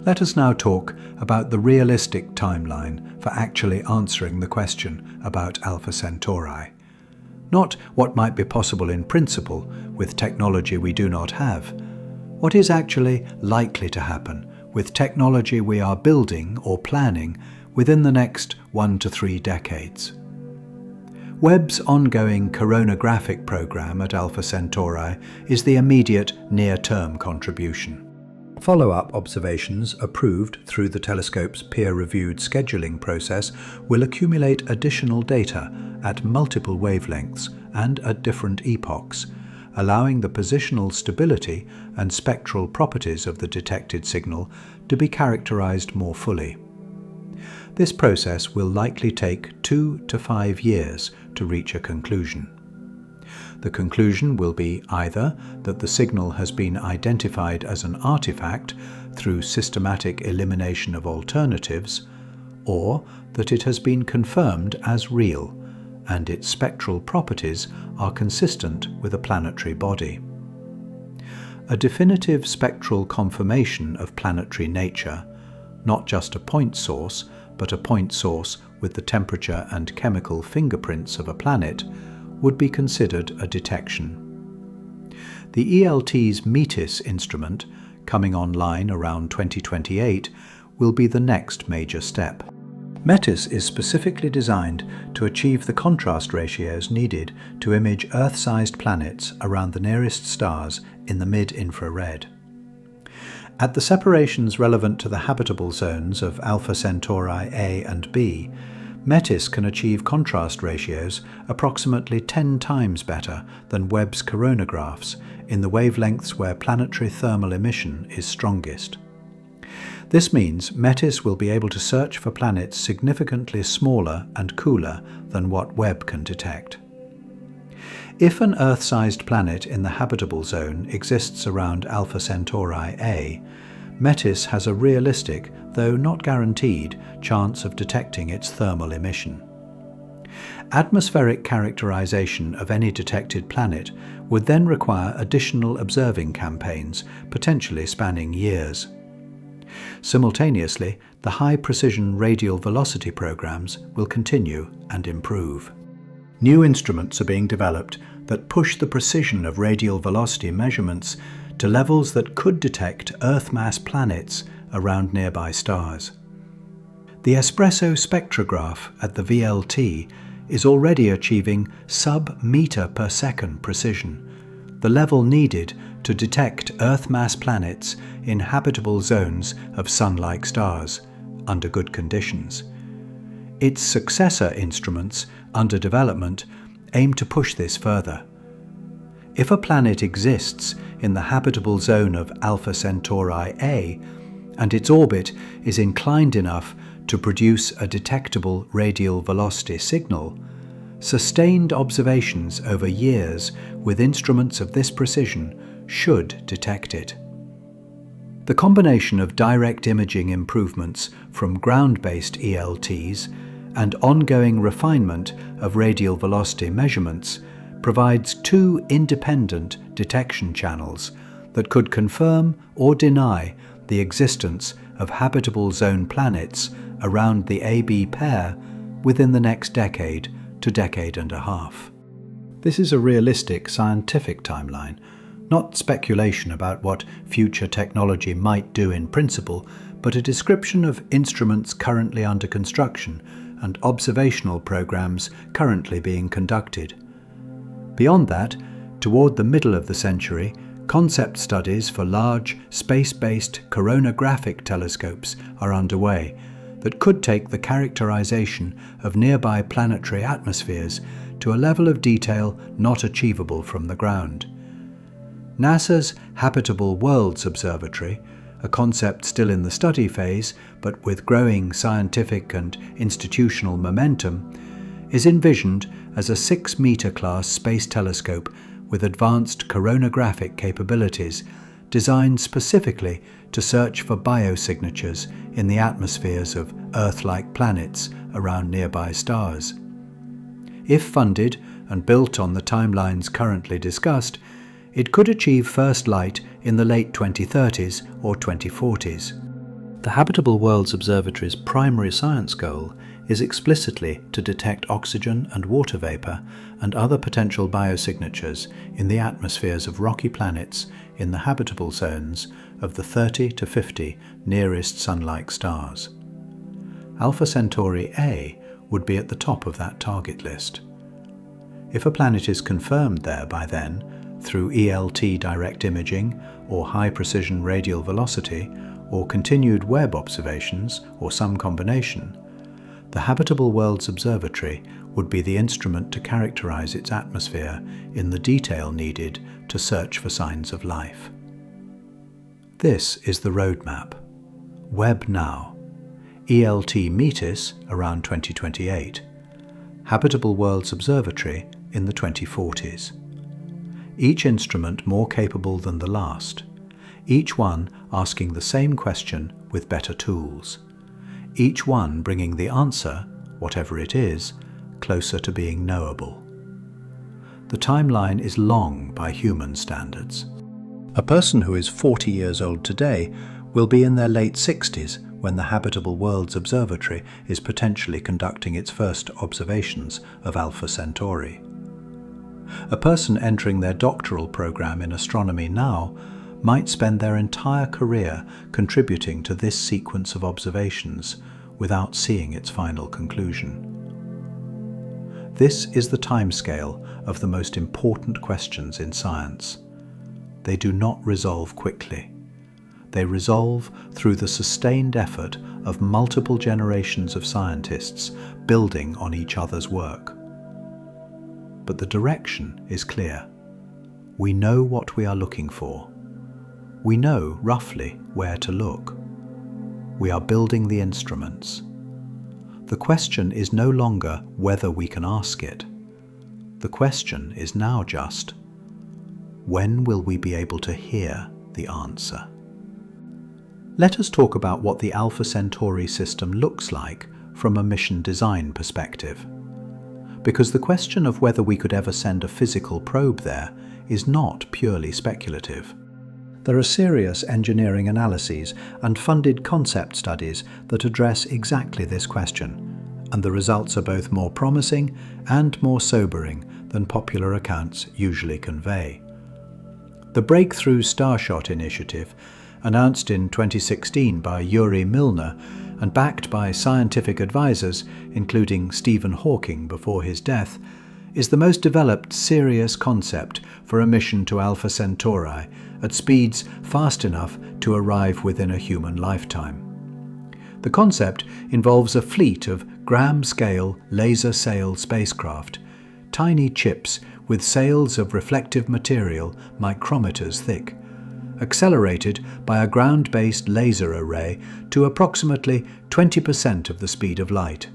Let us now talk about the realistic timeline for actually answering the question about Alpha Centauri. Not what might be possible in principle with technology we do not have. What is actually likely to happen with technology we are building or planning within the next 1 to 3 decades. Webb's ongoing coronagraphic program at Alpha Centauri is the immediate near-term contribution. Follow-up observations approved through the telescope's peer-reviewed scheduling process will accumulate additional data at multiple wavelengths and at different epochs, allowing the positional stability and spectral properties of the detected signal to be characterized more fully. This process will likely take 2 to 5 years to reach a conclusion. The conclusion will be either that the signal has been identified as an artifact through systematic elimination of alternatives, or that it has been confirmed as real, and its spectral properties are consistent with a planetary body. A definitive spectral confirmation of planetary nature, not just a point source, but a point source with the temperature and chemical fingerprints of a planet, would be considered a detection. The ELT's METIS instrument, coming online around 2028, will be the next major step. METIS is specifically designed to achieve the contrast ratios needed to image Earth-sized planets around the nearest stars in the mid-infrared. At the separations relevant to the habitable zones of Alpha Centauri A and B, METIS can achieve contrast ratios approximately 10 times better than Webb's coronagraphs in the wavelengths where planetary thermal emission is strongest. This means METIS will be able to search for planets significantly smaller and cooler than what Webb can detect. If an Earth-sized planet in the habitable zone exists around Alpha Centauri A, METIS has a realistic, though not guaranteed, chance of detecting its thermal emission. Atmospheric characterization of any detected planet would then require additional observing campaigns, potentially spanning years. Simultaneously, the high-precision radial velocity programs will continue and improve. New instruments are being developed that push the precision of radial velocity measurements to levels that could detect Earth-mass planets around nearby stars. The espresso spectrograph at the VLT is already achieving sub-meter per second precision, the level needed to detect Earth-mass planets in habitable zones of Sun-like stars under good conditions. Its successor instruments under development aim to push this further. If a planet exists in the habitable zone of Alpha Centauri A, and its orbit is inclined enough to produce a detectable radial velocity signal, sustained observations over years with instruments of this precision should detect it. The combination of direct imaging improvements from ground-based ELTs and ongoing refinement of radial velocity measurements provides 2 independent detection channels that could confirm or deny the existence of habitable zone planets around the AB pair within the next decade to decade and a half. This is a realistic scientific timeline, not speculation about what future technology might do in principle, but a description of instruments currently under construction and observational programs currently being conducted. Beyond that, toward the middle of the century, concept studies for large, space-based coronagraphic telescopes are underway that could take the characterization of nearby planetary atmospheres to a level of detail not achievable from the ground. NASA's Habitable Worlds Observatory, a concept still in the study phase but with growing scientific and institutional momentum, is envisioned as a 6-meter class space telescope with advanced coronagraphic capabilities designed specifically to search for biosignatures in the atmospheres of Earth-like planets around nearby stars. If funded and built on the timelines currently discussed, it could achieve first light in the late 2030s or 2040s. The Habitable Worlds Observatory's primary science goal is explicitly to detect oxygen and water vapor and other potential biosignatures in the atmospheres of rocky planets in the habitable zones of the 30 to 50 nearest Sun-like stars. Alpha Centauri A would be at the top of that target list. If a planet is confirmed there by then, through ELT direct imaging or high-precision radial velocity or continued Webb observations or some combination, the Habitable Worlds Observatory would be the instrument to characterize its atmosphere in the detail needed to search for signs of life. This is the roadmap. Webb now. ELT METIS around 2028. Habitable Worlds Observatory in the 2040s. Each instrument more capable than the last. Each one asking the same question with better tools. Each one bringing the answer, whatever it is, closer to being knowable. The timeline is long by human standards. A person who is 40 years old today will be in their late 60s when the Habitable Worlds Observatory is potentially conducting its first observations of Alpha Centauri. A person entering their doctoral program in astronomy now might spend their entire career contributing to this sequence of observations without seeing its final conclusion. This is the timescale of the most important questions in science. They do not resolve quickly. They resolve through the sustained effort of multiple generations of scientists building on each other's work. But the direction is clear. We know what we are looking for. We know roughly where to look. We are building the instruments. The question is no longer whether we can ask it. The question is now just, when will we be able to hear the answer? Let us talk about what the Alpha Centauri system looks like from a mission design perspective. Because the question of whether we could ever send a physical probe there is not purely speculative. There are serious engineering analyses and funded concept studies that address exactly this question, and the results are both more promising and more sobering than popular accounts usually convey. The Breakthrough Starshot initiative, announced in 2016 by Yuri Milner and backed by scientific advisors, including Stephen Hawking before his death, is the most developed serious concept for a mission to Alpha Centauri at speeds fast enough to arrive within a human lifetime. The concept involves a fleet of gram-scale laser-sailed spacecraft, tiny chips with sails of reflective material micrometers thick, accelerated by a ground-based laser array to approximately 20% of the speed of light.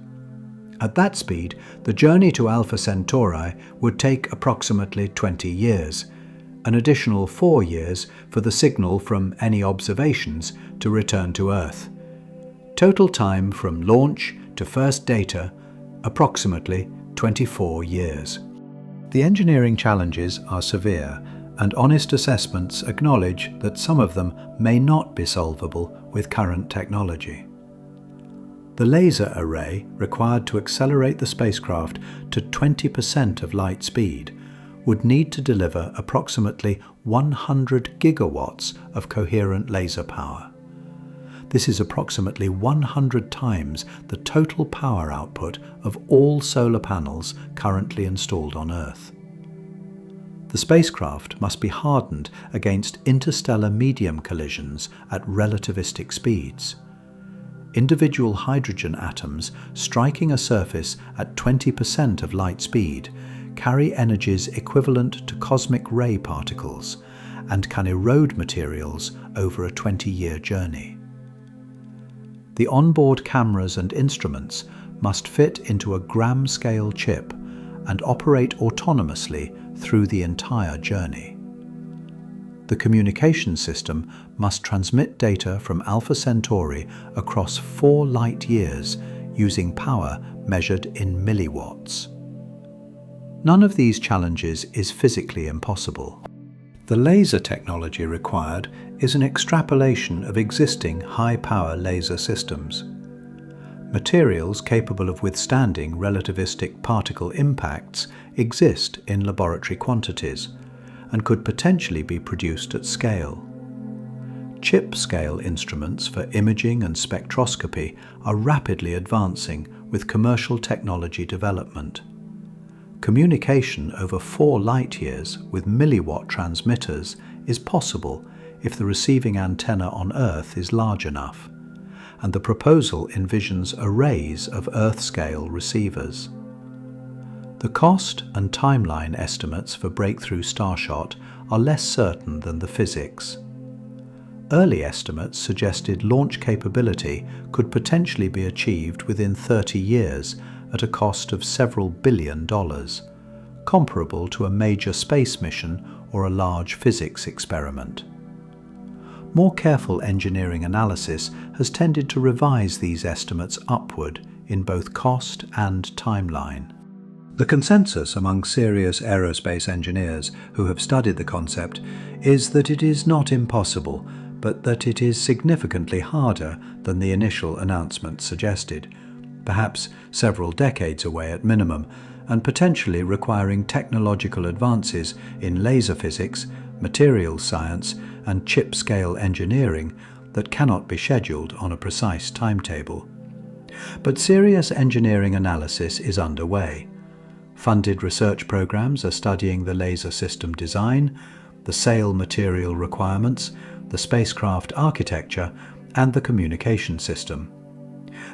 At that speed, the journey to Alpha Centauri would take approximately 20 years, an additional 4 years for the signal from any observations to return to Earth. Total time from launch to first data, approximately 24 years. The engineering challenges are severe, and honest assessments acknowledge that some of them may not be solvable with current technology. The laser array required to accelerate the spacecraft to 20% of light speed would need to deliver approximately 100 gigawatts of coherent laser power. This is approximately 100 times the total power output of all solar panels currently installed on Earth. The spacecraft must be hardened against interstellar medium collisions at relativistic speeds. Individual hydrogen atoms striking a surface at 20% of light speed carry energies equivalent to cosmic ray particles and can erode materials over a 20-year journey. The onboard cameras and instruments must fit into a gram-scale chip and operate autonomously through the entire journey. The communication system must transmit data from Alpha Centauri across 4 light years using power measured in milliwatts. None of these challenges is physically impossible. The laser technology required is an extrapolation of existing high-power laser systems. Materials capable of withstanding relativistic particle impacts exist in laboratory quantities and could potentially be produced at scale. Chip-scale instruments for imaging and spectroscopy are rapidly advancing with commercial technology development. Communication over 4 light-years with milliwatt transmitters is possible if the receiving antenna on Earth is large enough, and the proposal envisions arrays of Earth-scale receivers. The cost and timeline estimates for breakthrough starshot are less certain than the physics. Early estimates suggested launch capability could potentially be achieved within 30 years at a cost of several $billion, comparable to a major space mission or a large physics experiment. More careful engineering analysis has tended to revise these estimates upward in both cost and timeline. The consensus among serious aerospace engineers who have studied the concept is that it is not impossible, but that it is significantly harder than the initial announcement suggested, perhaps several decades away at minimum, and potentially requiring technological advances in laser physics, materials science, and chip-scale engineering that cannot be scheduled on a precise timetable. But serious engineering analysis is underway. Funded research programs are studying the laser system design, the sail material requirements, the spacecraft architecture, and the communication system.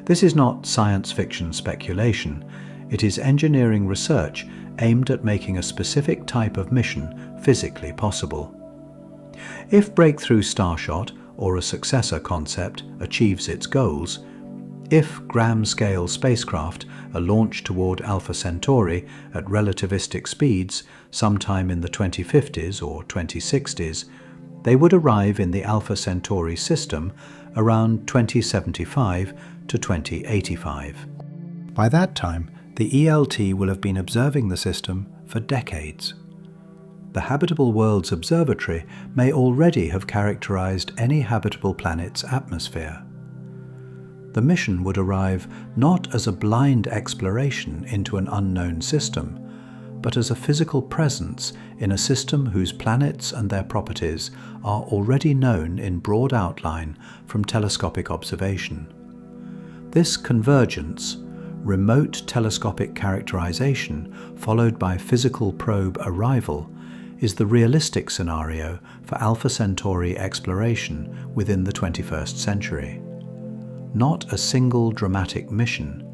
This is not science fiction speculation. It is engineering research aimed at making a specific type of mission physically possible. If breakthrough starshot or a successor concept achieves its goals, if gram-scale spacecraft are launched toward Alpha Centauri at relativistic speeds sometime in the 2050s or 2060s, they would arrive in the Alpha Centauri system around 2075 to 2085. By that time, the ELT will have been observing the system for decades. The Habitable Worlds Observatory may already have characterized any habitable planet's atmosphere. The mission would arrive not as a blind exploration into an unknown system, but as a physical presence in a system whose planets and their properties are already known in broad outline from telescopic observation. This convergence, remote telescopic characterization followed by physical probe arrival, is the realistic scenario for Alpha Centauri exploration within the 21st century. Not a single dramatic mission,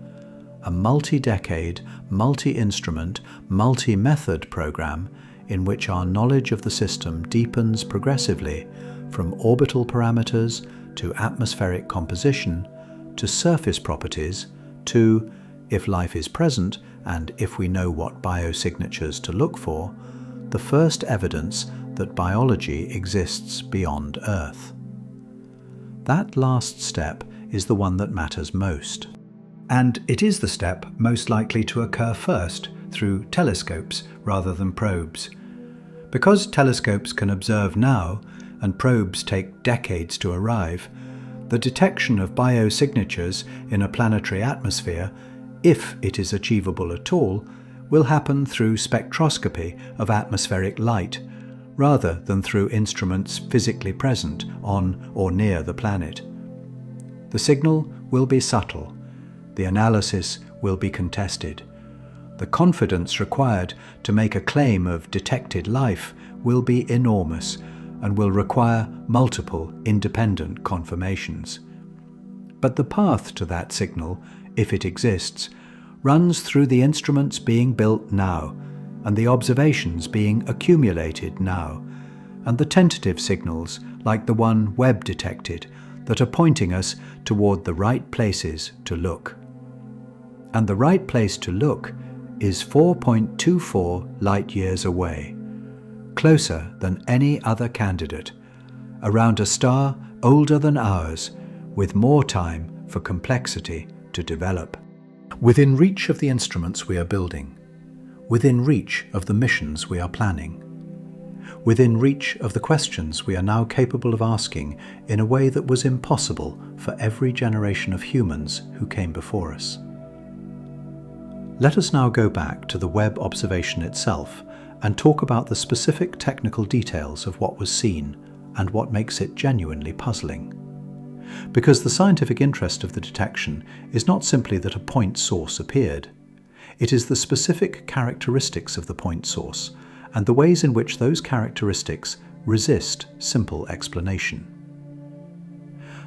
a multi-decade, multi-instrument, multi-method program in which our knowledge of the system deepens progressively from orbital parameters to atmospheric composition to surface properties to, if life is present and if we know what biosignatures to look for, the first evidence that biology exists beyond Earth. That last step is the one that matters most. And it is the step most likely to occur first through telescopes rather than probes. Because telescopes can observe now and probes take decades to arrive, the detection of biosignatures in a planetary atmosphere, if it is achievable at all, will happen through spectroscopy of atmospheric light, rather than through instruments physically present on or near the planet. The signal will be subtle. The analysis will be contested. The confidence required to make a claim of detected life will be enormous and will require multiple independent confirmations. But the path to that signal, if it exists, runs through the instruments being built now, and the observations being accumulated now, and the tentative signals, like the one Webb detected, that are pointing us toward the right places to look. And the right place to look is 4.24 light-years away, closer than any other candidate, around a star older than ours, with more time for complexity to develop. Within reach of the instruments we are building, within reach of the missions we are planning, within reach of the questions we are now capable of asking in a way that was impossible for every generation of humans who came before us. Let us now go back to the Webb observation itself and talk about the specific technical details of what was seen and what makes it genuinely puzzling. Because the scientific interest of the detection is not simply that a point source appeared. It is the specific characteristics of the point source and the ways in which those characteristics resist simple explanation.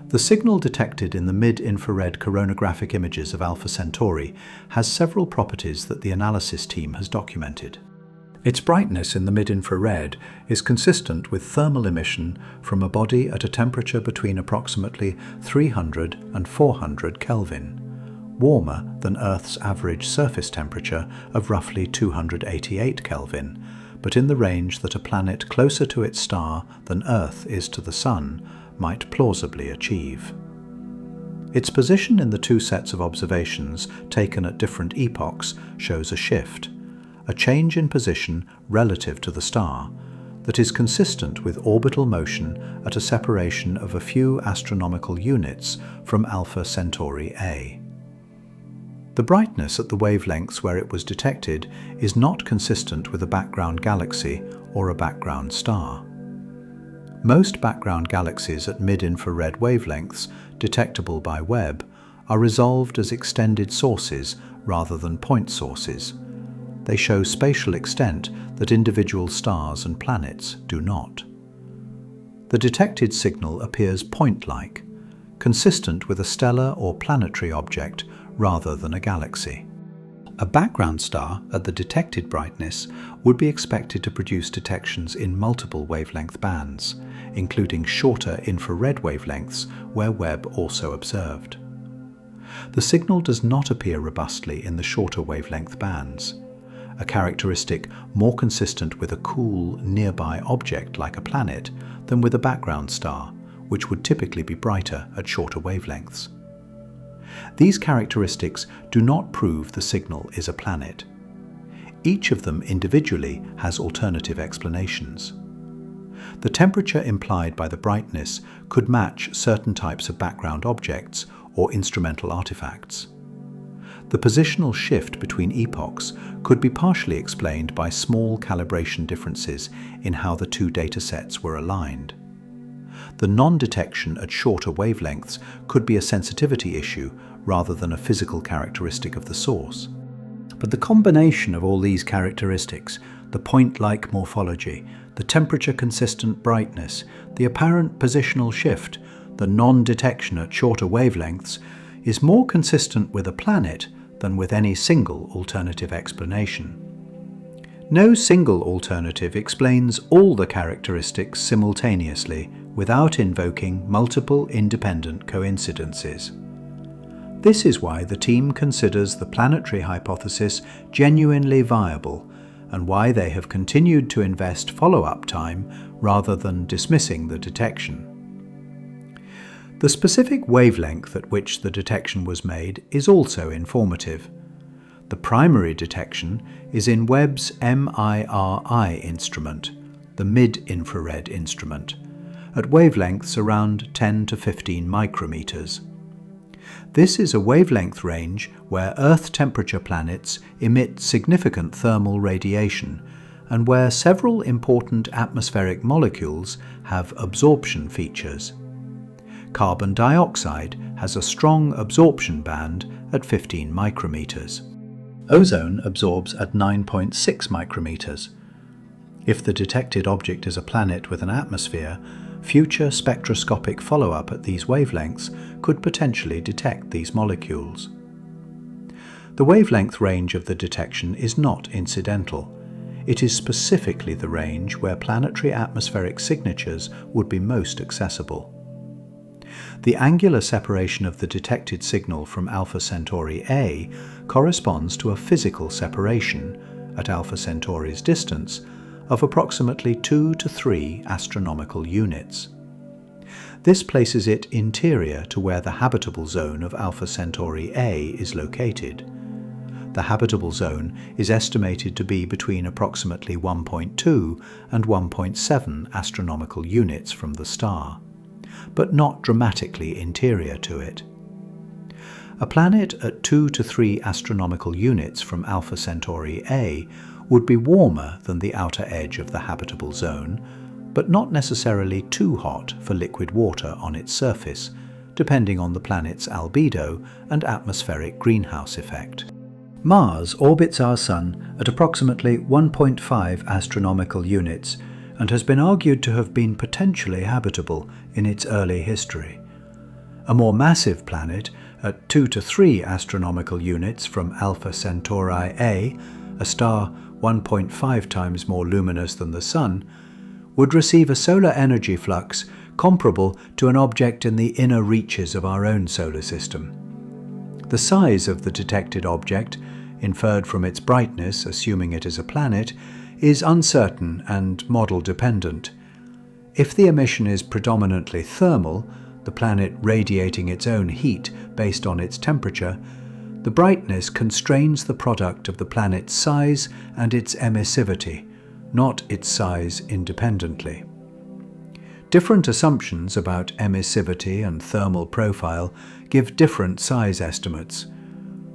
The signal detected in the mid-infrared coronagraphic images of Alpha Centauri has several properties that the analysis team has documented. Its brightness in the mid-infrared is consistent with thermal emission from a body at a temperature between approximately 300 and 400 Kelvin, warmer than Earth's average surface temperature of roughly 288 Kelvin, but in the range that a planet closer to its star than Earth is to the Sun might plausibly achieve. Its position in the two sets of observations taken at different epochs shows a shift, a change in position relative to the star, that is consistent with orbital motion at a separation of a few astronomical units from Alpha Centauri A. The brightness at the wavelengths where it was detected is not consistent with a background galaxy or a background star. Most background galaxies at mid-infrared wavelengths, detectable by Webb, are resolved as extended sources rather than point sources. They show spatial extent that individual stars and planets do not. The detected signal appears point-like, consistent with a stellar or planetary object rather than a galaxy. A background star at the detected brightness would be expected to produce detections in multiple wavelength bands, including shorter infrared wavelengths where Webb also observed. The signal does not appear robustly in the shorter wavelength bands, a characteristic more consistent with a cool, nearby object like a planet than with a background star, which would typically be brighter at shorter wavelengths. These characteristics do not prove the signal is a planet. Each of them individually has alternative explanations. The temperature implied by the brightness could match certain types of background objects or instrumental artifacts. The positional shift between epochs could be partially explained by small calibration differences in how the two datasets were aligned. The non-detection at shorter wavelengths could be a sensitivity issue rather than a physical characteristic of the source. But the combination of all these characteristics, the point-like morphology, the temperature-consistent brightness, the apparent positional shift, the non-detection at shorter wavelengths, is more consistent with a planet than with any single alternative explanation. No single alternative explains all the characteristics simultaneously without invoking multiple independent coincidences. This is why the team considers the planetary hypothesis genuinely viable and why they have continued to invest follow-up time rather than dismissing the detection. The specific wavelength at which the detection was made is also informative. The primary detection is in Webb's MIRI instrument, the mid-infrared instrument, at wavelengths around 10 to 15 micrometers. This is a wavelength range where Earth temperature planets emit significant thermal radiation and where several important atmospheric molecules have absorption features. Carbon dioxide has a strong absorption band at 15 micrometers. Ozone absorbs at 9.6 micrometers. If the detected object is a planet with an atmosphere, future spectroscopic follow-up at these wavelengths could potentially detect these molecules. The wavelength range of the detection is not incidental. It is specifically the range where planetary atmospheric signatures would be most accessible. The angular separation of the detected signal from Alpha Centauri A corresponds to a physical separation, at Alpha Centauri's distance, of approximately 2 to 3 astronomical units. This places it interior to where the habitable zone of Alpha Centauri A is located. The habitable zone is estimated to be between approximately 1.2 and 1.7 astronomical units from the star, but not dramatically interior to it. A planet at 2 to 3 astronomical units from Alpha Centauri A would be warmer than the outer edge of the habitable zone, but not necessarily too hot for liquid water on its surface, depending on the planet's albedo and atmospheric greenhouse effect. Mars orbits our Sun at approximately 1.5 astronomical units and has been argued to have been potentially habitable in its early history. A more massive planet at 2 to 3 astronomical units from Alpha Centauri A, a star 1.5 times more luminous than the Sun, would receive a solar energy flux comparable to an object in the inner reaches of our own solar system. The size of the detected object, inferred from its brightness, assuming it is a planet, is uncertain and model-dependent. If the emission is predominantly thermal, the planet radiating its own heat based on its temperature, the brightness constrains the product of the planet's size and its emissivity, not its size independently. Different assumptions about emissivity and thermal profile give different size estimates.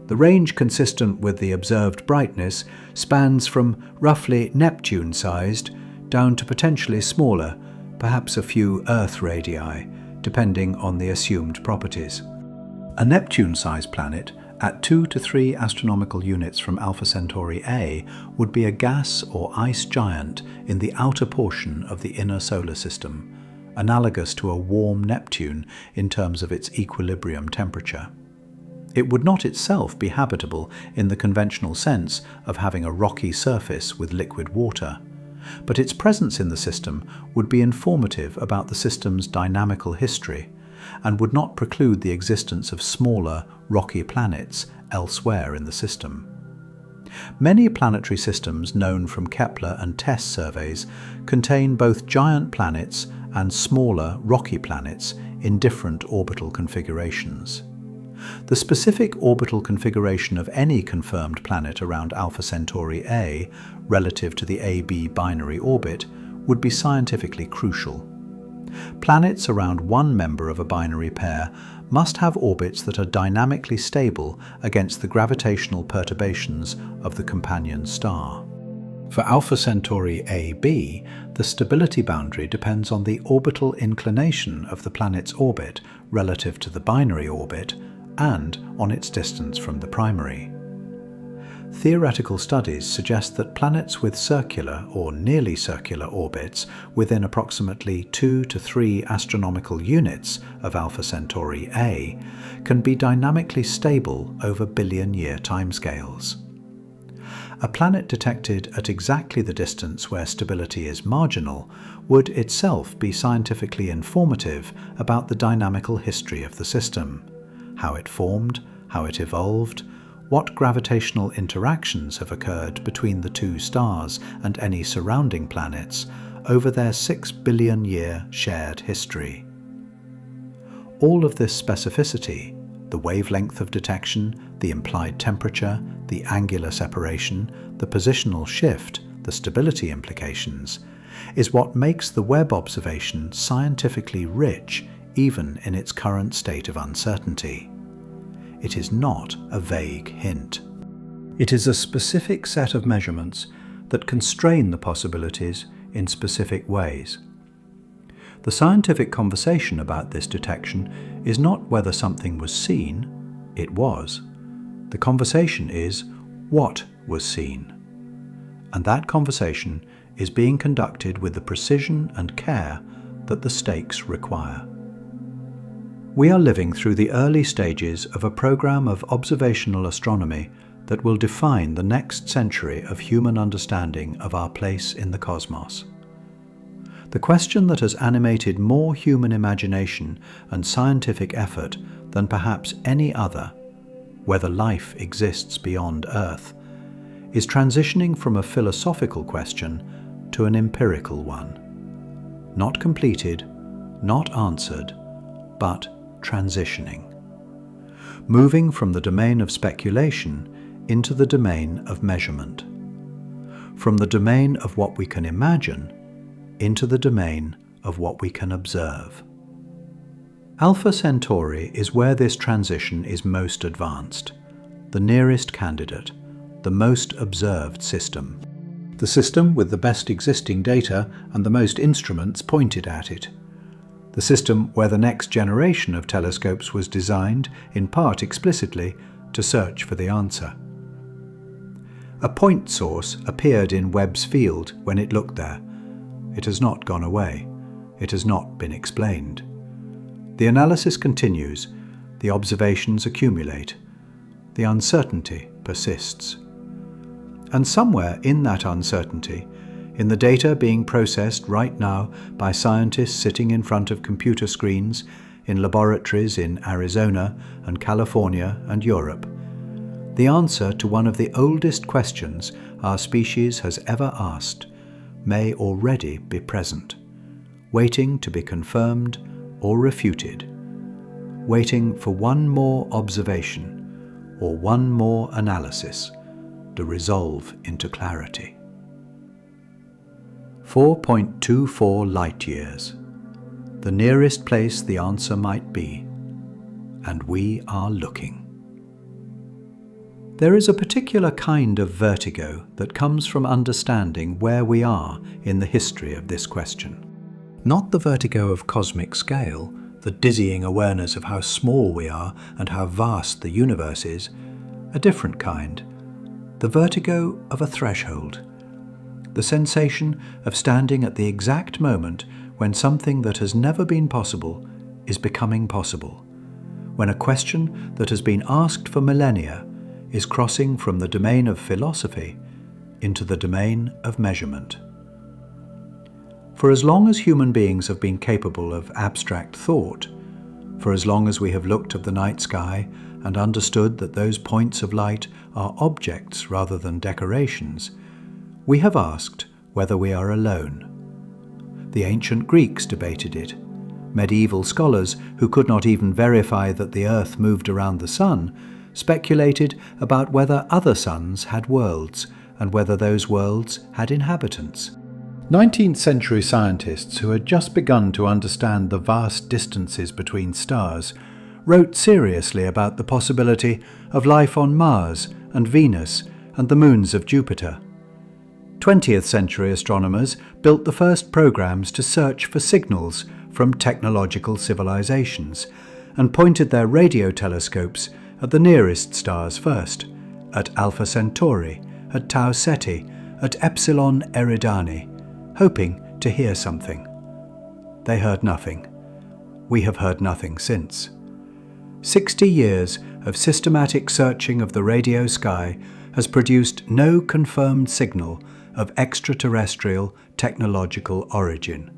The range consistent with the observed brightness spans from roughly Neptune-sized down to potentially smaller, perhaps a few Earth radii, depending on the assumed properties. A Neptune-sized planet at 2 to 3 astronomical units from Alpha Centauri A would be a gas or ice giant in the outer portion of the inner solar system, analogous to a warm Neptune in terms of its equilibrium temperature. It would not itself be habitable in the conventional sense of having a rocky surface with liquid water, but its presence in the system would be informative about the system's dynamical history and would not preclude the existence of smaller, rocky planets elsewhere in the system. Many planetary systems known from Kepler and TESS surveys contain both giant planets and smaller, rocky planets in different orbital configurations. The specific orbital configuration of any confirmed planet around Alpha Centauri A relative to the AB binary orbit would be scientifically crucial. Planets around one member of a binary pair must have orbits that are dynamically stable against the gravitational perturbations of the companion star. For Alpha Centauri AB, the stability boundary depends on the orbital inclination of the planet's orbit relative to the binary orbit and on its distance from the primary. Theoretical studies suggest that planets with circular or nearly circular orbits within approximately 2 to 3 astronomical units of Alpha Centauri A can be dynamically stable over billion-year timescales. A planet detected at exactly the distance where stability is marginal would itself be scientifically informative about the dynamical history of the system, how it formed, how it evolved, what gravitational interactions have occurred between the two stars and any surrounding planets over their 6 billion-year shared history. All of this specificity, the wavelength of detection, the implied temperature, the angular separation, the positional shift, the stability implications, is what makes the Webb observation scientifically rich even in its current state of uncertainty. It is not a vague hint. It is a specific set of measurements that constrain the possibilities in specific ways. The scientific conversation about this detection is not whether something was seen, it was. The conversation is what was seen. And that conversation is being conducted with the precision and care that the stakes require. We are living through the early stages of a program of observational astronomy that will define the next century of human understanding of our place in the cosmos. The question that has animated more human imagination and scientific effort than perhaps any other, whether life exists beyond Earth, is transitioning from a philosophical question to an empirical one. Not completed, not answered, but transitioning. Moving from the domain of speculation into the domain of measurement. From the domain of what we can imagine into the domain of what we can observe. Alpha Centauri is where this transition is most advanced, the nearest candidate, the most observed system. The system with the best existing data and the most instruments pointed at it. The system where the next generation of telescopes was designed, in part explicitly, to search for the answer. A point source appeared in Webb's field when it looked there. It has not gone away. It has not been explained. The analysis continues. The observations accumulate. The uncertainty persists. And somewhere in that uncertainty, in the data being processed right now by scientists sitting in front of computer screens in laboratories in Arizona and California and Europe, the answer to one of the oldest questions our species has ever asked may already be present, waiting to be confirmed or refuted, waiting for one more observation or one more analysis to resolve into clarity. 4.24 light-years, the nearest place the answer might be, and we are looking. There is a particular kind of vertigo that comes from understanding where we are in the history of this question. Not the vertigo of cosmic scale, the dizzying awareness of how small we are and how vast the universe is, a different kind. The vertigo of a threshold. The sensation of standing at the exact moment when something that has never been possible is becoming possible. When a question that has been asked for millennia is crossing from the domain of philosophy into the domain of measurement. For as long as human beings have been capable of abstract thought, for as long as we have looked at the night sky and understood that those points of light are objects rather than decorations, we have asked whether we are alone. The ancient Greeks debated it. Medieval scholars who could not even verify that the Earth moved around the sun speculated about whether other suns had worlds and whether those worlds had inhabitants. 19th century scientists who had just begun to understand the vast distances between stars wrote seriously about the possibility of life on Mars and Venus and the moons of Jupiter. 20th century astronomers built the first programs to search for signals from technological civilizations and pointed their radio telescopes at the nearest stars first, at Alpha Centauri, at Tau Ceti, at Epsilon Eridani, hoping to hear something. They heard nothing. We have heard nothing since. 60 years of systematic searching of the radio sky has produced no confirmed signal of extraterrestrial technological origin.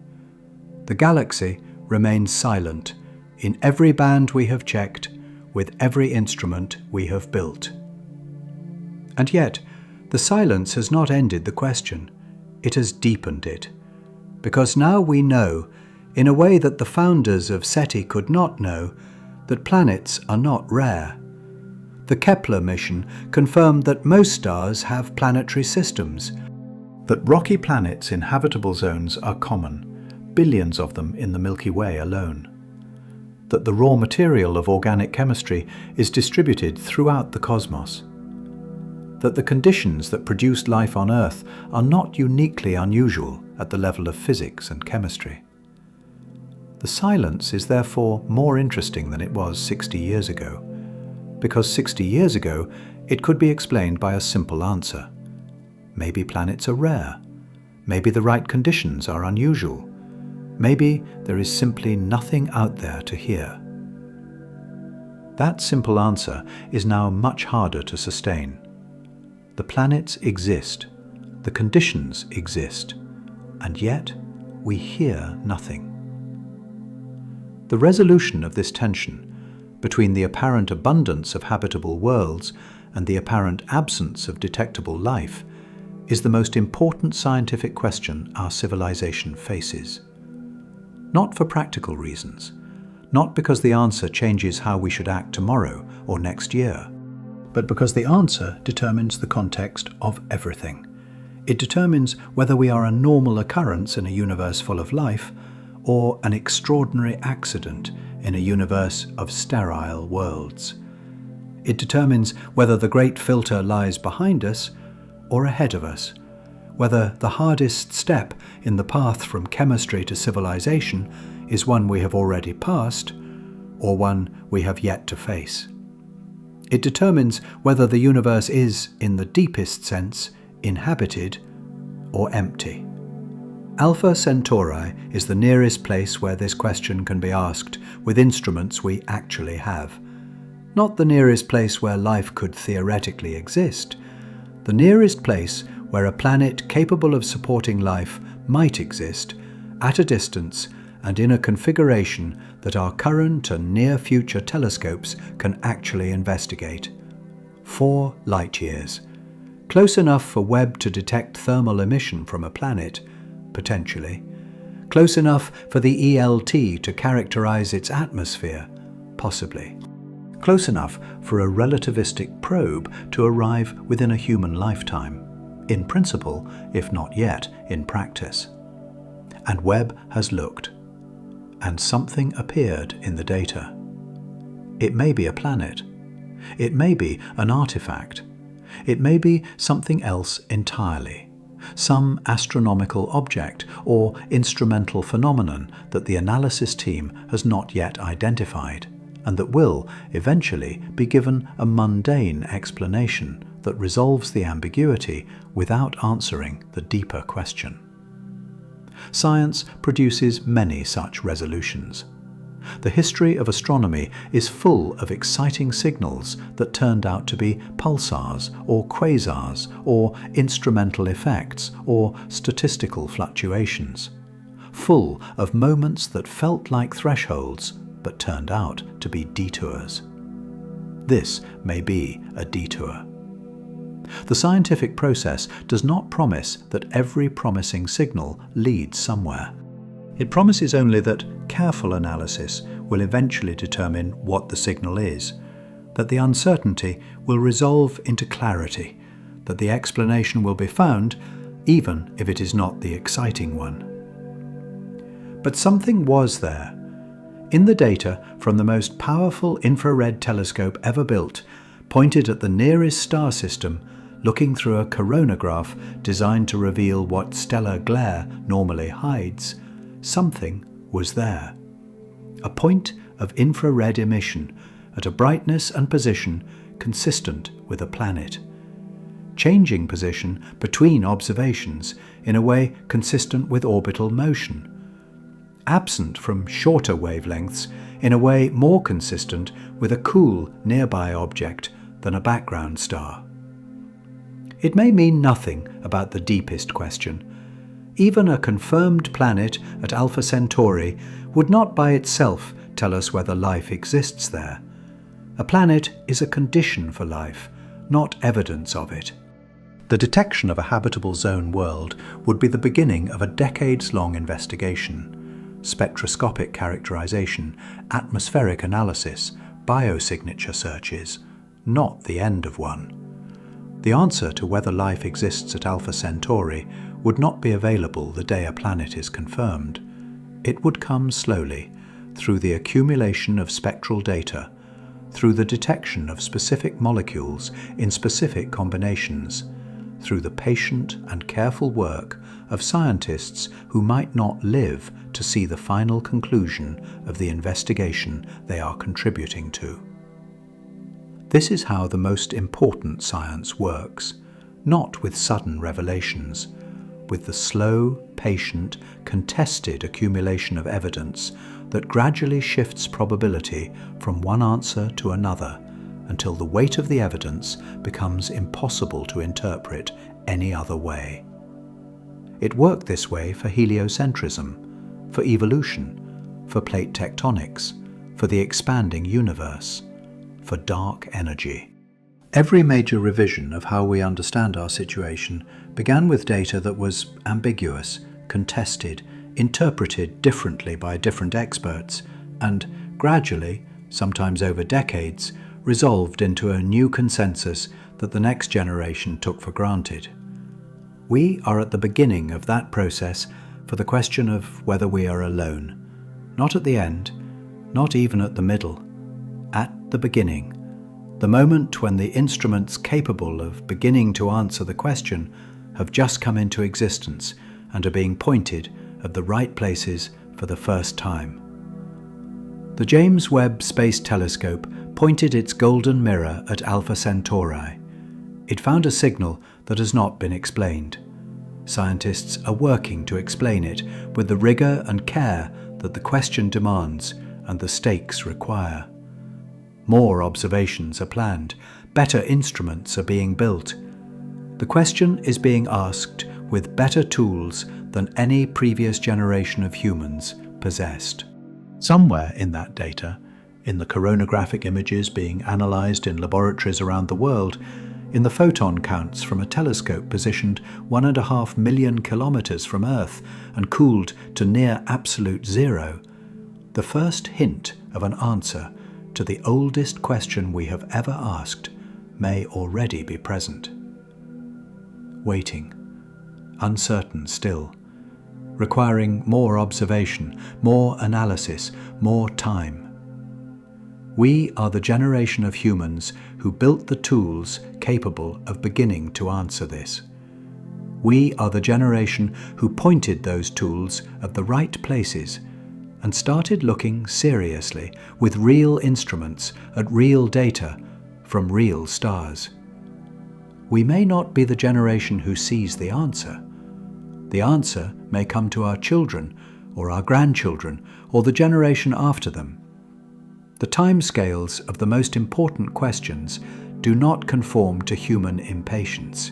The galaxy remains silent in every band we have checked, with every instrument we have built. And yet, the silence has not ended the question. It has deepened it. Because now we know, in a way that the founders of SETI could not know, that planets are not rare. The Kepler mission confirmed that most stars have planetary systems, that rocky planets in habitable zones are common, billions of them in the Milky Way alone. That the raw material of organic chemistry is distributed throughout the cosmos. That the conditions that produced life on Earth are not uniquely unusual at the level of physics and chemistry. The silence is therefore more interesting than it was 60 years ago, because 60 years ago it could be explained by a simple answer. Maybe planets are rare. Maybe the right conditions are unusual. Maybe there is simply nothing out there to hear. That simple answer is now much harder to sustain. The planets exist, the conditions exist, and yet we hear nothing. The resolution of this tension between the apparent abundance of habitable worlds and the apparent absence of detectable life is the most important scientific question our civilization faces. Not for practical reasons, not because the answer changes how we should act tomorrow or next year, but because the answer determines the context of everything. It determines whether we are a normal occurrence in a universe full of life or an extraordinary accident in a universe of sterile worlds. It determines whether the great filter lies behind us or ahead of us, whether the hardest step in the path from chemistry to civilization is one we have already passed or one we have yet to face. It determines whether the universe is, in the deepest sense, inhabited or empty. Alpha Centauri is the nearest place where this question can be asked with instruments we actually have. Not the nearest place where life could theoretically exist, the nearest place where a planet capable of supporting life might exist at a distance and in a configuration that our current and near-future telescopes can actually investigate. 4 light years. Close enough for Webb to detect thermal emission from a planet, potentially. Close enough for the ELT to characterize its atmosphere, possibly. Close enough for a relativistic probe to arrive within a human lifetime, in principle, if not yet in practice. And Webb has looked, and something appeared in the data. It may be a planet. It may be an artifact. It may be something else entirely. Some astronomical object or instrumental phenomenon that the analysis team has not yet identified, and that will eventually be given a mundane explanation that resolves the ambiguity without answering the deeper question. Science produces many such resolutions. The history of astronomy is full of exciting signals that turned out to be pulsars or quasars or instrumental effects or statistical fluctuations. Full of moments that felt like thresholds but turned out to be detours. This may be a detour. The scientific process does not promise that every promising signal leads somewhere. It promises only that careful analysis will eventually determine what the signal is, that the uncertainty will resolve into clarity, that the explanation will be found, even if it is not the exciting one. But something was there. In the data from the most powerful infrared telescope ever built, pointed at the nearest star system, looking through a coronagraph designed to reveal what stellar glare normally hides, something was there. A point of infrared emission at a brightness and position consistent with a planet. Changing position between observations in a way consistent with orbital motion. Absent from shorter wavelengths in a way more consistent with a cool nearby object than a background star. It may mean nothing about the deepest question. Even a confirmed planet at Alpha Centauri would not by itself tell us whether life exists there. A planet is a condition for life, not evidence of it. The detection of a habitable zone world would be the beginning of a decades-long investigation. Spectroscopic characterization, atmospheric analysis, biosignature searches, not the end of one. The answer to whether life exists at Alpha Centauri would not be available the day a planet is confirmed. It would come slowly, through the accumulation of spectral data, through the detection of specific molecules in specific combinations, through the patient and careful work of scientists who might not live to see the final conclusion of the investigation they are contributing to. This is how the most important science works, not with sudden revelations, with the slow, patient, contested accumulation of evidence that gradually shifts probability from one answer to another until the weight of the evidence becomes impossible to interpret any other way. It worked this way for heliocentrism, for evolution, for plate tectonics, for the expanding universe, for dark energy. Every major revision of how we understand our situation began with data that was ambiguous, contested, interpreted differently by different experts, and gradually, sometimes over decades, resolved into a new consensus that the next generation took for granted. We are at the beginning of that process for the question of whether we are alone. Not at the end, not even at the middle. At the beginning. The moment when the instruments capable of beginning to answer the question have just come into existence and are being pointed at the right places for the first time. The James Webb Space Telescope pointed its golden mirror at Alpha Centauri. It found a signal that has not been explained. Scientists are working to explain it with the rigor and care that the question demands and the stakes require. More observations are planned, better instruments are being built. The question is being asked with better tools than any previous generation of humans possessed. Somewhere in that data, in the coronagraphic images being analysed in laboratories around the world, in the photon counts from a telescope positioned 1.5 million kilometres from Earth and cooled to near absolute zero, the first hint of an answer to the oldest question we have ever asked may already be present. Waiting, uncertain still, requiring more observation, more analysis, more time. We are the generation of humans who built the tools capable of beginning to answer this. We are the generation who pointed those tools at the right places and started looking seriously with real instruments at real data from real stars. We may not be the generation who sees the answer. The answer may come to our children or our grandchildren or the generation after them. The timescales of the most important questions do not conform to human impatience.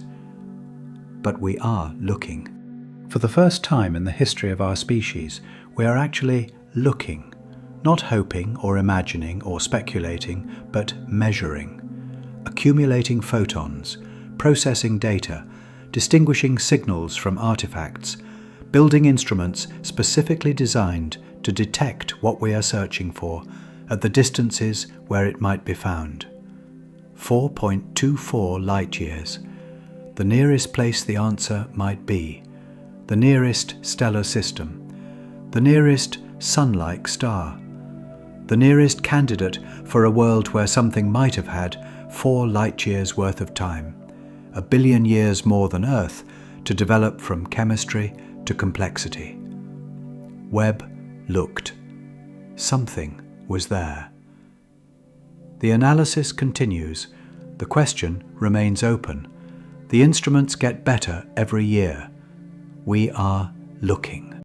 But we are looking. For the first time in the history of our species, we are actually looking, not hoping or imagining or speculating, but measuring, accumulating photons, processing data, distinguishing signals from artifacts, building instruments specifically designed to detect what we are searching for at the distances where it might be found. 4.24 light-years, the nearest place the answer might be, the nearest stellar system, the nearest sun-like star, the nearest candidate for a world where something might have had 4 light-years worth of time, 1 billion years more than Earth, to develop from chemistry to complexity. Webb looked. Something was there. The analysis continues. The question remains open. The instruments get better every year. We are looking.